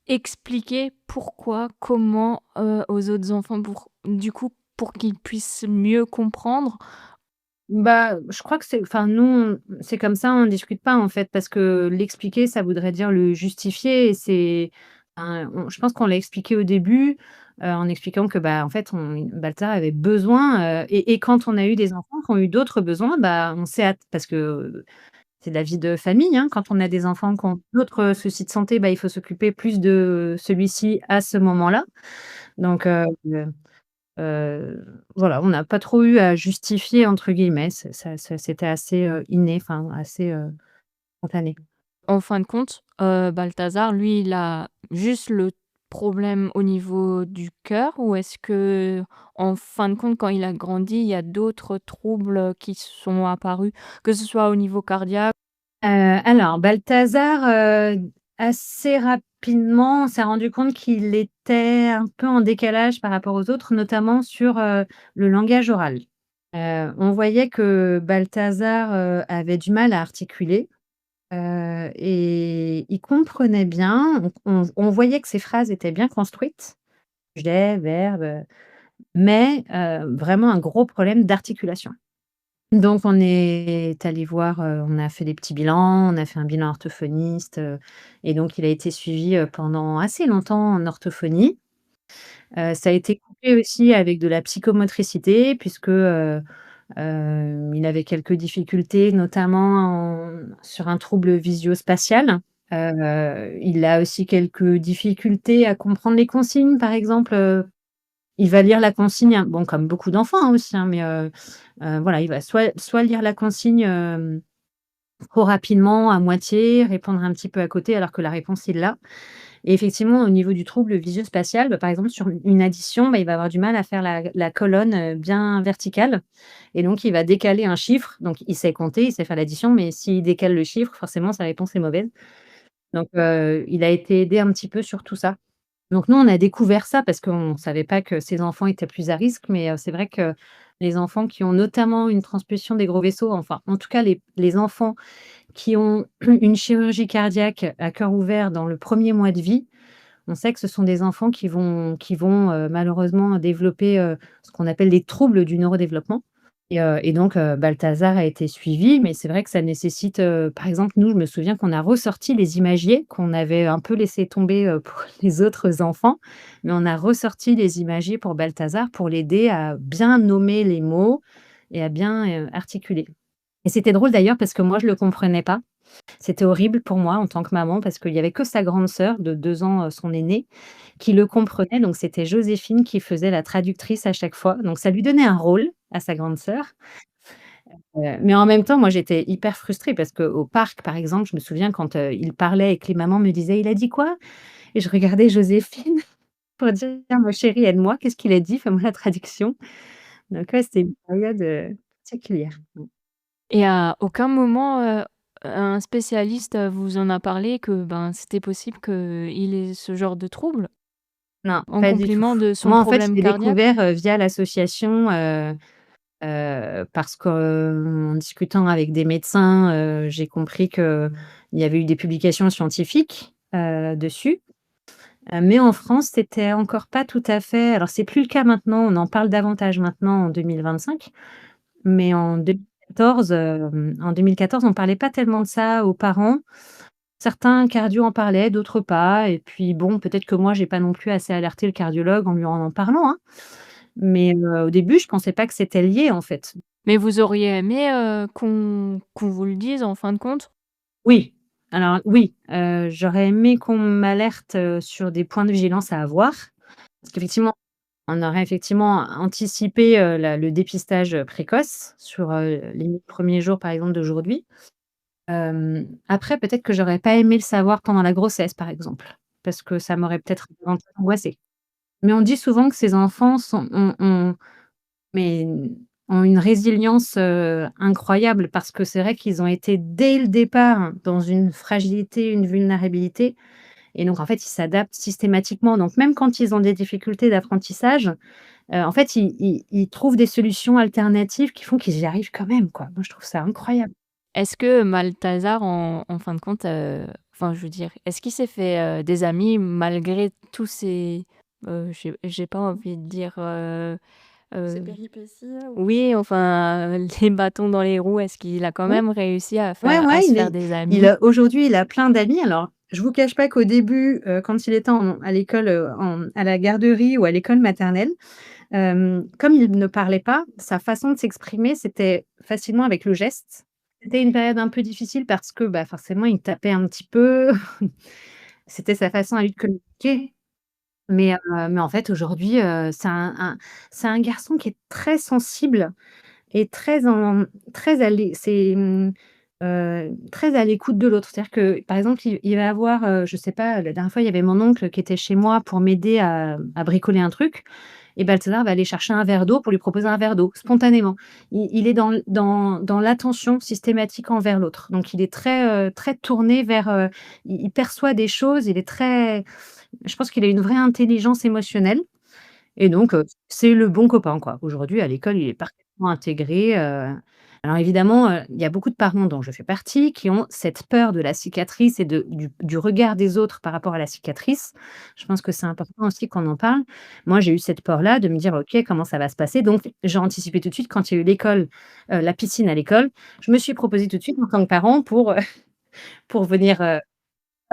S3: expliquer pourquoi, comment, aux autres enfants pour qu'ils puissent mieux comprendre?
S1: Bah, je crois que nous, c'est comme ça, on discute pas, en fait, parce que l'expliquer, ça voudrait dire le justifier et je pense qu'on l'a expliqué au début, en expliquant que, bah, en fait, Balthazar avait besoin, et quand on a eu des enfants qui ont eu d'autres besoins, bah, on s'est parce que c'est la vie de famille, hein. Quand on a des enfants qui ont d'autres soucis de santé, bah, il faut s'occuper plus de celui-ci à ce moment-là. Donc voilà, on n'a pas trop eu à «justifier» entre guillemets, c'était assez, inné, enfin assez, spontané.
S3: En fin de compte, Balthazar, lui, il a juste le problème au niveau du cœur ou est-ce que, en fin de compte, quand il a grandi, il y a d'autres troubles qui sont apparus? Que ce soit au niveau cardiaque.
S1: Alors Balthazar, assez rapidement, on s'est rendu compte qu'il était un peu en décalage par rapport aux autres, notamment sur, le langage oral. On voyait que Balthazar, avait du mal à articuler. Et il comprenait bien, on voyait que ses phrases étaient bien construites, sujet, verbe, mais vraiment un gros problème d'articulation. Donc on est allé voir, on a fait des petits bilans, on a fait un bilan orthophoniste, et donc il a été suivi, pendant assez longtemps en orthophonie. Ça a été couplé aussi avec de la psychomotricité puisque, il avait quelques difficultés, notamment sur un trouble visio-spatial. Il a aussi quelques difficultés à comprendre les consignes, par exemple, il va lire la consigne, hein, bon, comme beaucoup d'enfants, hein, aussi, hein, mais voilà, il va soit lire la consigne, trop rapidement, à moitié, répondre un petit peu à côté, alors que la réponse, il l'a et effectivement, au niveau du trouble visio-spatial, bah, par exemple, sur une addition, bah, il va avoir du mal à faire la colonne, bien verticale et donc il va décaler un chiffre. Donc il sait compter, il sait faire l'addition, mais s'il décale le chiffre, forcément sa réponse est mauvaise. Donc il a été aidé un petit peu sur tout ça. Donc nous, on a découvert ça parce qu'on ne savait pas que ces enfants étaient plus à risque, mais c'est vrai que les enfants qui ont notamment une transposition des gros vaisseaux, enfin, en tout cas, les enfants qui ont une chirurgie cardiaque à cœur ouvert dans le premier mois de vie, on sait que ce sont des enfants qui vont malheureusement développer, ce qu'on appelle des troubles du neurodéveloppement. Et donc Balthazar a été suivi, mais c'est vrai que ça nécessite, par exemple, nous, je me souviens qu'on a ressorti les imagiers qu'on avait un peu laissé tomber, pour les autres enfants, mais on a ressorti les imagiers pour Balthazar pour l'aider à bien nommer les mots et à bien, articuler. Et c'était drôle d'ailleurs parce que moi je le comprenais pas. C'était horrible pour moi en tant que maman parce qu'il y avait que sa grande sœur de 2 ans, son aînée, qui le comprenait. Donc c'était Joséphine qui faisait la traductrice à chaque fois. Donc ça lui donnait un rôle à sa grande sœur, mais en même temps, moi j'étais hyper frustrée parce qu'au parc, par exemple, je me souviens quand, il parlait et que les mamans me disaient: «Il a dit quoi?» Et je regardais Joséphine pour dire: «Ma chérie, aide-moi, qu'est-ce qu'il a dit? Fais-moi la traduction». Donc ouais, c'était une période, particulière. Mmh.
S3: Et à aucun moment, un spécialiste, vous en a parlé que, ben, c'était possible qu'il ait ce genre de trouble?
S1: Non,
S3: En
S1: pas du tout.
S3: complément de son
S1: Moi, en fait, je
S3: problème
S1: l'ai
S3: cardiaque?
S1: découvert, via l'association, parce qu'en discutant avec des médecins, j'ai compris qu'il y avait eu des publications scientifiques, dessus. Mais en France, c'était encore pas tout à fait, alors c'est plus le cas maintenant, on en parle davantage maintenant en 2025, mais en 2014, on parlait pas tellement de ça aux parents. Certains cardios en parlaient, d'autres pas, et puis bon, peut-être que moi, j'ai pas non plus assez alerté le cardiologue en lui en parlant, hein. Mais au début, je pensais pas que c'était lié, en fait.
S3: Mais vous auriez aimé, qu'on vous le dise en fin de compte?
S1: Oui, alors oui, j'aurais aimé qu'on m'alerte, sur des points de vigilance à avoir. Parce qu'effectivement, on aurait effectivement anticipé, le dépistage, précoce sur, les 1 premiers jours, par exemple, d'aujourd'hui. Après, peut-être que j'aurais pas aimé le savoir pendant la grossesse, par exemple, parce que ça m'aurait peut-être davantage angoissée. Mais on dit souvent que ces enfants mais ont une résilience, incroyable parce que c'est vrai qu'ils ont été dès le départ dans une fragilité, une vulnérabilité, et donc en fait, ils s'adaptent systématiquement. Donc même quand ils ont des difficultés d'apprentissage, en fait, ils trouvent des solutions alternatives qui font qu'ils y arrivent quand même, quoi. Moi, je trouve ça incroyable.
S3: Est-ce que Maltazar, en fin de compte, enfin, je veux dire, est-ce qu'il s'est fait, des amis malgré tous ces, j'ai pas envie de dire,
S2: Ces
S3: heu
S2: péripéties, ou?
S3: oui, enfin, les bâtons dans les roues, est-ce qu'il a quand
S1: Ouais,
S3: même réussi
S1: ouais,
S3: à
S1: ouais,
S3: se faire des
S1: il
S3: amis?
S1: a aujourd'hui, il a plein d'amis. Alors, je vous cache pas qu'au début, quand il était à l'école, à la garderie ou à l'école maternelle, comme il ne parlait pas, sa façon de s'exprimer, c'était facilement avec le geste. C'était une période un peu difficile parce que, bah, forcément, il tapait un petit peu. C'était sa façon à lui de communiquer. Mais en fait, aujourd'hui, c'est un garçon qui est très sensible et très à l'é c'est, très à l'écoute de l'autre. C'est-à-dire que, par exemple, il va avoir, je sais pas, la dernière fois, il y avait mon oncle qui était chez moi pour m'aider à bricoler un truc, et Balthazar va aller chercher un verre d'eau pour lui proposer un verre d'eau, spontanément. Il est dans l'attention systématique envers l'autre. Donc il est très tourné vers, il perçoit des choses, il est très, je pense qu'il a une vraie intelligence émotionnelle, et donc c'est le bon copain, quoi. Aujourd'hui, à l'école, il est parfaitement intégré, alors évidemment, il y a beaucoup de parents dont je fais partie qui ont cette peur de la cicatrice et du regard des autres par rapport à la cicatrice. Je pense que c'est important aussi qu'on en parle. Moi, j'ai eu cette peur-là de me dire: «OK, comment ça va se passer?» Donc j'ai anticipé tout de suite quand il y a eu l'école, la piscine à l'école. Je me suis proposée tout de suite en tant que parent pour, pour venir,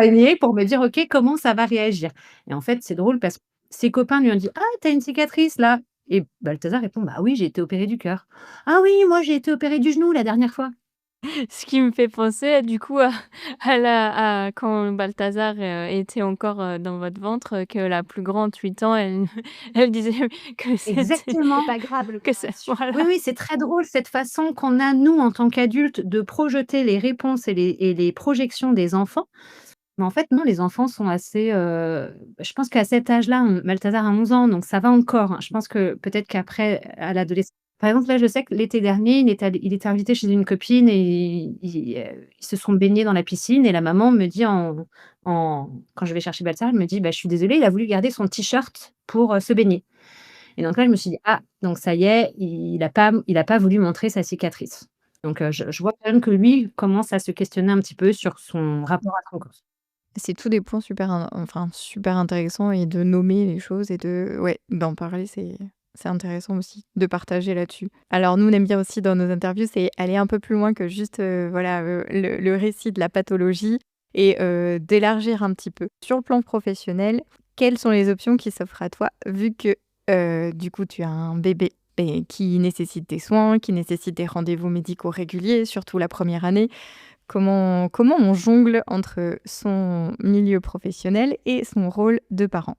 S1: soigner, pour me dire: «OK, comment ça va réagir?» Et en fait, c'est drôle parce que ses copains lui ont dit: «Ah, tu as une cicatrice là?» Et Balthazar répond: «Bah oui, j'ai été opéré du cœur». «Ah oui, moi j'ai été opéré du genou la dernière fois».
S3: Ce qui me fait penser, du coup, à quand Balthazar, était encore, dans votre ventre, que la plus grande, 8 ans, elle elle disait que c'était
S1: Exactement.
S2: C'est pas grave
S3: que c'est
S2: l'opération.
S3: voilà.
S1: Oui, oui, c'est très drôle cette façon qu'on a, nous, en tant qu'adultes, de projeter les réponses et les projections des enfants. Mais en fait, non, les enfants sont assez, je pense qu'à cet âge-là, Balthazar a 11 ans, donc ça va encore, hein. Je pense que peut-être qu'après, à l'adolescence, Par exemple, là, je sais que l'été dernier, il était invité chez une copine et ils se sont baignés dans la piscine et la maman me dit quand je vais chercher Balthazar, elle me dit: «Bah, je suis désolée, il a voulu garder son t-shirt pour, se baigner». Et donc là, je me suis dit: «Ah, donc ça y est, il a pas voulu montrer sa cicatrice». Donc je vois quand même que lui commence à se questionner un petit peu sur son rapport à son corps.
S2: C'est tous des points super intéressants et de nommer les choses et de ouais, d'en parler, c'est intéressant aussi de partager là-dessus. Alors nous, on aime bien aussi dans nos interviews, c'est aller un peu plus loin que juste, voilà, le récit de la pathologie et d'élargir un petit peu. Sur le plan professionnel, quelles sont les options qui s'offrent à toi vu que, du coup, tu as un bébé et qui nécessite des soins, qui nécessite des rendez-vous médicaux réguliers, surtout la première année? Comment on jongle entre son milieu professionnel et son rôle de parent?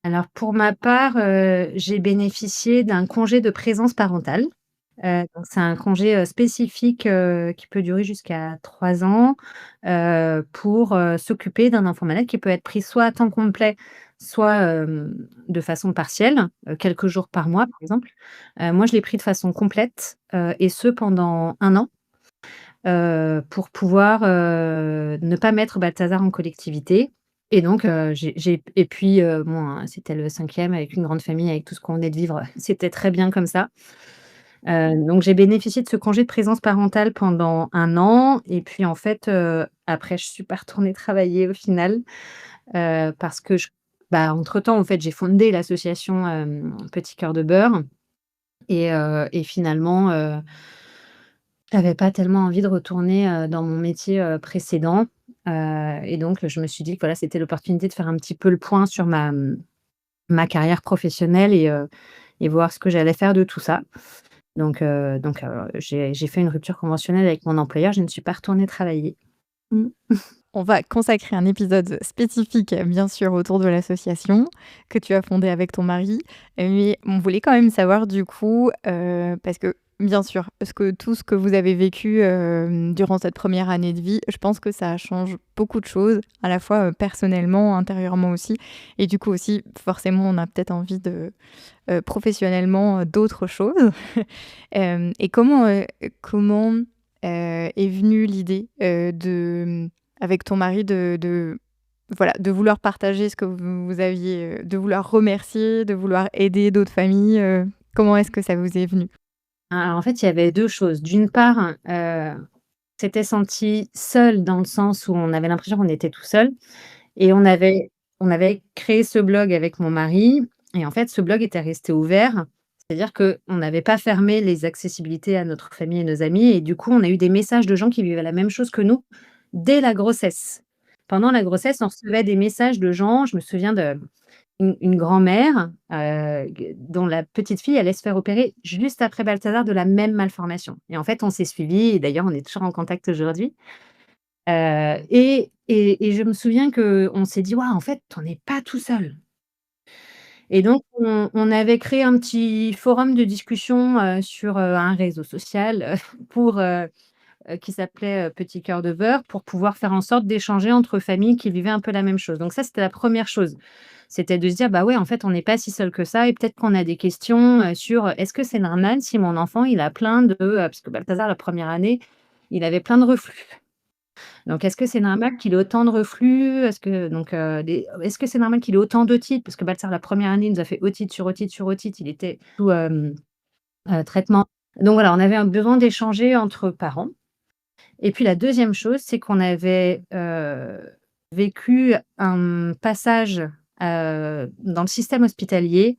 S1: Alors pour ma part, j'ai bénéficié d'un congé de présence parentale. Donc c'est un congé, spécifique, qui peut durer jusqu'à 3 ans, pour, s'occuper d'un enfant malade qui peut être pris soit à temps complet, soit, de façon partielle, quelques jours par mois, par exemple. Moi, je l'ai pris de façon complète, et ce pendant 1 an, pour pouvoir, ne pas mettre Balthazar en collectivité et donc j'ai et puis, bon, hein, c'était le 5e avec une grande famille, avec tout ce qu'on venait de vivre, c'était très bien comme ça. Donc j'ai bénéficié de ce congé de présence parentale pendant 1 an et puis en fait, après je suis pas retournée travailler au final, parce que entre-temps, en fait, j'ai fondé l'association, Petit Cœur de Beurre et finalement, j'avais pas tellement envie de retourner, dans mon métier, précédent, et donc je me suis dit que voilà, c'était l'opportunité de faire un petit peu le point sur ma carrière professionnelle et voir ce que j'allais faire de tout ça. Donc j'ai fait une rupture conventionnelle avec mon employeur, je ne suis pas retournée travailler. Mmh.
S2: On va consacrer un épisode spécifique, bien sûr, autour de l'association que tu as fondée avec ton mari. Mais on voulait quand même savoir du coup, parce que bien sûr, tout ce que vous avez vécu, durant cette première année de vie, je pense que ça change beaucoup de choses, à la fois, personnellement, intérieurement aussi et du coup aussi, forcément, on a peut-être envie de, professionnellement, d'autres choses. Et comment est venue l'idée, avec ton mari voilà, de vouloir partager ce que vous aviez, de vouloir remercier, de vouloir aider d'autres familles, comment est-ce que ça vous est venu?
S1: Alors en fait, il y avait 2 choses. D'une part, s'était senti seul dans le sens où on avait l'impression qu'on était tout seul et on avait créé ce blog avec mon mari et en fait, ce blog était resté ouvert. C'est-à-dire qu'on n'avait pas fermé les accessibilités à notre famille et nos amis et du coup, on a eu des messages de gens qui vivaient la même chose que nous dès la grossesse. Pendant la grossesse, on recevait des messages de gens, je me souviens une grand-mère, dont la petite fille allait se faire opérer juste après Balthazar de la même malformation et en fait, on s'est suivis et d'ailleurs, on est toujours en contact aujourd'hui, et je me souviens qu'on s'est dit: «Waouh, en fait, on n'est pas tout seul» et donc on avait créé un petit forum de discussion, sur, un réseau social, pour, qui s'appelait, Petit Cœur de Beurre pour pouvoir faire en sorte d'échanger entre familles qui vivaient un peu la même chose. Donc ça, c'était la première chose. C'était de se dire: «Bah, ouais, en fait, on n'est pas si seul que ça et peut-être qu'on a des questions, sur, est-ce que c'est normal si mon enfant, il a plein de» parce que Balthazar, la première année, il avait plein de reflux. Donc est-ce que c'est normal qu'il ait autant de reflux? Est-ce que c'est normal qu'il ait autant d'otites? Parce que Balthazar, la première année, il nous a fait otite sur otite sur otite, il était sous, traitement. Donc voilà, on avait un besoin d'échanger entre parents. Et puis la deuxième chose, c'est qu'on avait, vécu un passage, dans le système hospitalier,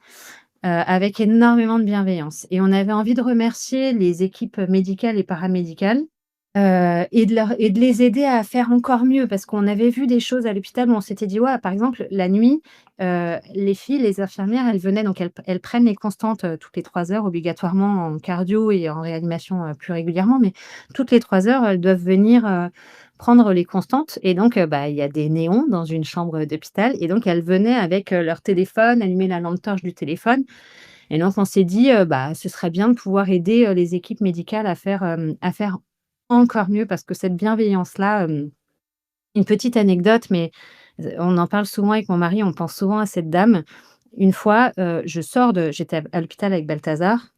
S1: avec énormément de bienveillance et on avait envie de remercier les équipes médicales et paramédicales, et de les aider à faire encore mieux parce qu'on avait vu des choses à l'hôpital où on s'était dit: «Ouais», par exemple, la nuit, les filles, les infirmières, elles venaient donc elles prennent les constantes, toutes les 3 heures obligatoirement en cardio et en réanimation, plus régulièrement, mais toutes les 3 heures, elles doivent venir, prendre les constantes et donc il y a des néons dans une chambre d'hôpital et donc elles venaient avec, leur téléphone, allumer la lampe torche du téléphone et donc on s'est dit, ce serait bien de pouvoir aider, les équipes médicales à faire encore mieux parce que cette bienveillance-là, une petite anecdote, mais on en parle souvent avec mon mari, on pense souvent à cette dame. Une fois, j'étais à l'hôpital avec Balthazar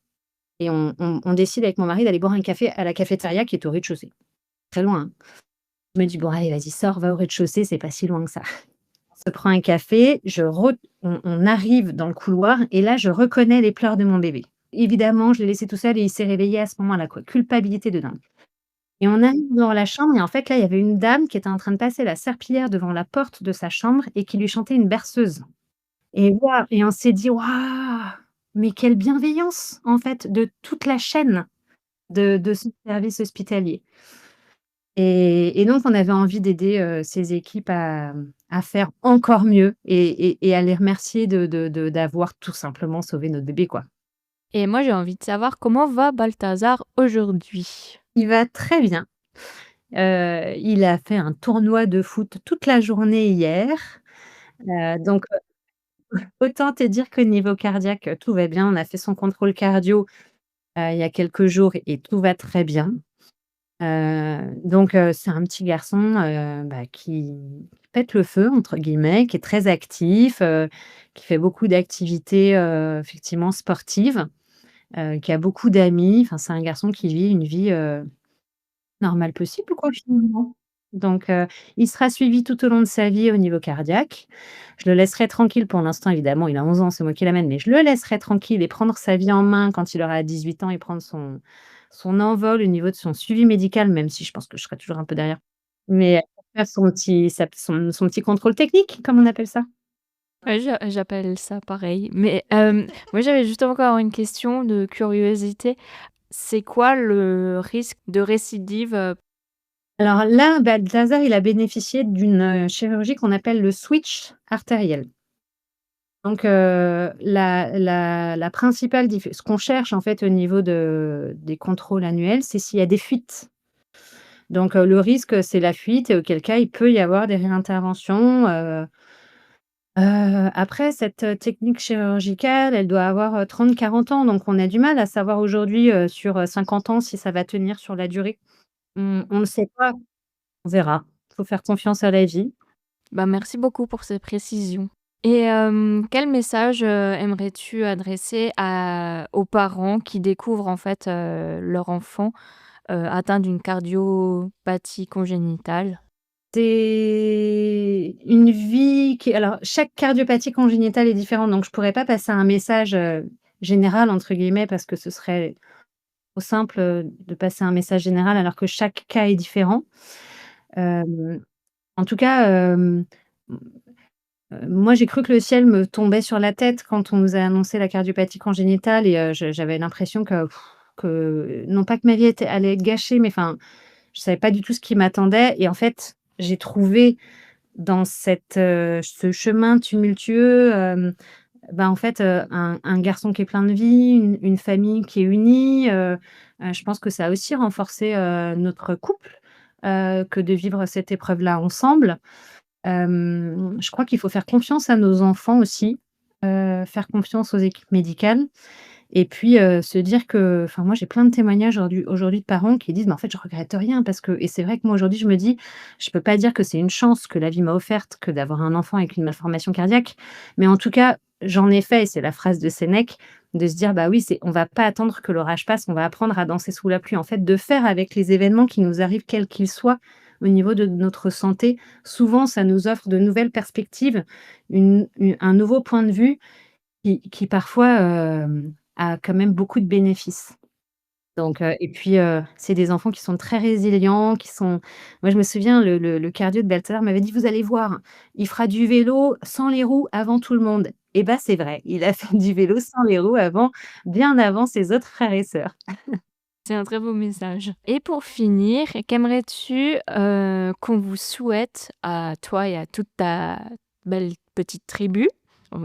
S1: et on décide avec mon mari d'aller boire un café à la cafétéria qui est au rez-de-chaussée. Très loin, hein. Je me dis: «Bon allez vas-y sors, va au rez-de-chaussée, c'est pas si loin que ça». On se prend un café, je re on arrive dans le couloir et là je reconnais les pleurs de mon bébé. Évidemment, je l'ai laissé tout seul et il s'est réveillé à ce moment-là, quoi. Culpabilité de dingue. Et on arrive dans la chambre et en fait là, il y avait une dame qui était en train de passer la serpillière devant la porte de sa chambre et qui lui chantait une berceuse. Et waouh! Et on s'est dit: «Waouh! Mais quelle bienveillance en fait de toute la chaîne de ce service hospitalier». Et donc on avait envie d'aider, ces équipes à faire encore mieux et à les remercier d'avoir tout simplement sauvé notre bébé, quoi.
S3: Et moi, j'ai envie de savoir comment va Balthazar aujourd'hui?
S1: Il va très bien. Il a fait un tournoi de foot toute la journée hier, donc autant te dire qu'au niveau cardiaque, tout va bien. On a fait son contrôle cardio, il y a quelques jours et tout va très bien. Donc c'est un petit garçon, qui «pète le feu» entre guillemets, qui est très actif, qui fait beaucoup d'activités, effectivement sportives, qui a beaucoup d'amis. Enfin, c'est un garçon qui vit une vie, normale possible quoi, finalement. Donc il sera suivi tout au long de sa vie au niveau cardiaque. Je le laisserai tranquille pour l'instant évidemment, il a 11 ans, c'est moi qui l'amène, mais je le laisserai tranquille et prendre sa vie en main quand il aura 18 ans et prendre son envol au niveau de son suivi médical, même si je pense que je serai toujours un peu derrière. Mais pour faire son petit contrôle technique, comme on appelle ça.
S3: Ouais, j'appelle ça pareil. Mais moi, j'avais juste encore une question de curiosité. C'est quoi le risque de récidive?
S1: Alors là, Balthazar, il a bénéficié d'une, chirurgie qu'on appelle le switch artériel. Donc la principale ce qu'on cherche en fait au niveau des contrôles annuels, c'est s'il y a des fuites. Donc le risque, c'est la fuite et auquel cas il peut y avoir des réinterventions, après cette, technique chirurgicale, elle doit avoir, 30-40 ans, donc on a du mal à savoir aujourd'hui, sur, 50 ans si ça va tenir sur la durée. On ne sait pas, on verra. Il faut faire confiance à la vie.
S3: Bah, merci beaucoup pour ces précisions. Et quel message, aimerais-tu adresser aux parents qui découvrent en fait, leur enfant, atteint d'une cardiopathie congénitale?
S1: C'est une vie qui alors chaque cardiopathie congénitale est différente, donc je pourrais pas passer un message, «général» entre guillemets parce que ce serait trop simple, de passer un message général alors que chaque cas est différent. Hem, En tout cas, moi j'ai cru que le ciel me tombait sur la tête quand on nous a annoncé la cardiopathie congénitale et j'avais l'impression que non pas que ma vie allait être gâchée, mais enfin, je savais pas du tout ce qui m'attendait et en fait, j'ai trouvé dans ce chemin tumultueux, en fait, un garçon qui est plein de vie, une famille qui est unie, je pense que ça a aussi renforcé, notre couple, que de vivre cette épreuve-là ensemble. Je crois qu'il faut faire confiance à nos enfants aussi, faire confiance aux équipes médicales et puis, se dire que enfin moi j'ai plein de témoignages aujourd'hui de parents qui disent: «Mais en fait je regrette rien» parce que et c'est vrai que moi aujourd'hui je me dis: «Je peux pas dire que c'est une chance que la vie m'a offerte que d'avoir un enfant avec une malformation cardiaque», mais en tout cas j'en ai fait et c'est la phrase de Sénèque, de se dire: «Bah oui, c'est on va pas attendre que l'orage passe, on va apprendre à danser sous la pluie». En fait, de faire avec les événements qui nous arrivent quels qu'ils soient au niveau de notre santé. Souvent ça nous offre de nouvelles perspectives, un nouveau point de vue qui parfois, a quand même beaucoup de bénéfices. Donc et puis, c'est des enfants qui sont très résilients, qui sont moi je me souviens le cardio de Balthazar m'avait dit: «Vous allez voir, il fera du vélo sans les roues avant tout le monde» et bah, c'est vrai, il a fait du vélo sans les roues bien avant ses autres frères et sœurs.
S3: C'est un très beau message. Et pour finir, qu'aimerais-tu, qu'on vous souhaite à toi et à toute ta belle petite tribu,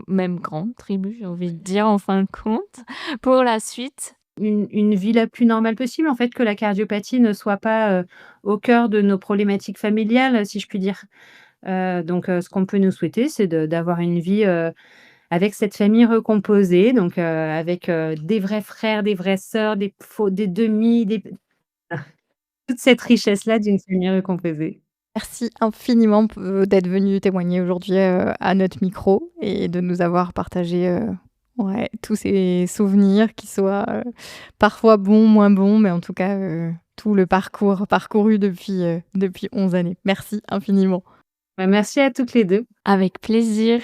S3: même grande tribu, j'ai envie de dire en fin de compte, pour la suite?
S1: Une vie la plus normale possible, en fait, que la cardiopathie ne soit pas, au cœur de nos problématiques familiales, si je puis dire. Donc ce qu'on peut nous souhaiter, c'est d'avoir une vie, avec cette famille recomposée, donc avec, des vrais frères, des vraies sœurs, des demi, des toute cette richesse-là d'une famille recomposée.
S2: Merci infiniment d'être venu témoigner aujourd'hui, à notre micro et de nous avoir partagé, Ouais, tous ces souvenirs qui soient, parfois bons, moins bons, mais en tout cas, tout le parcours parcouru depuis 11 années. Merci infiniment.
S1: Bah, merci à toutes les 2.
S3: Avec plaisir.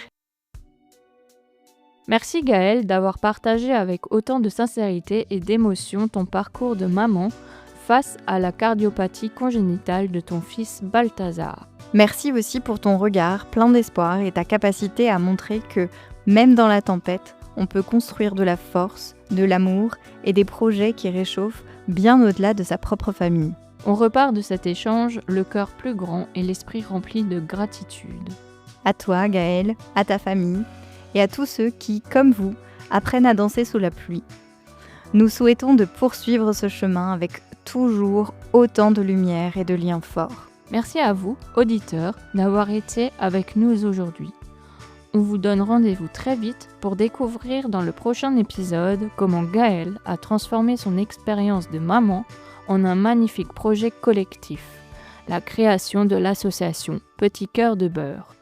S3: Merci Gaëlle d'avoir partagé avec autant de sincérité et d'émotion ton parcours de maman face à la cardiopathie congénitale de ton fils Balthazar.
S2: Merci aussi pour ton regard plein d'espoir et ta capacité à montrer que, même dans la tempête, on peut construire de la force, de l'amour et des projets qui réchauffent bien au-delà de sa propre famille.
S3: On repart de cet échange le cœur plus grand et l'esprit rempli de gratitude.
S2: À toi, Gaëlle, à ta famille et à tous ceux qui, comme vous, apprennent à danser sous la pluie. Nous souhaitons de poursuivre ce chemin avec toujours autant de lumière et de liens forts.
S3: Merci à vous, auditeurs, d'avoir été avec nous aujourd'hui. On vous donne rendez-vous très vite pour découvrir dans le prochain épisode comment Gaëlle a transformé son expérience de maman en un magnifique projet collectif, la création de l'association Petit Cœur de Beurre.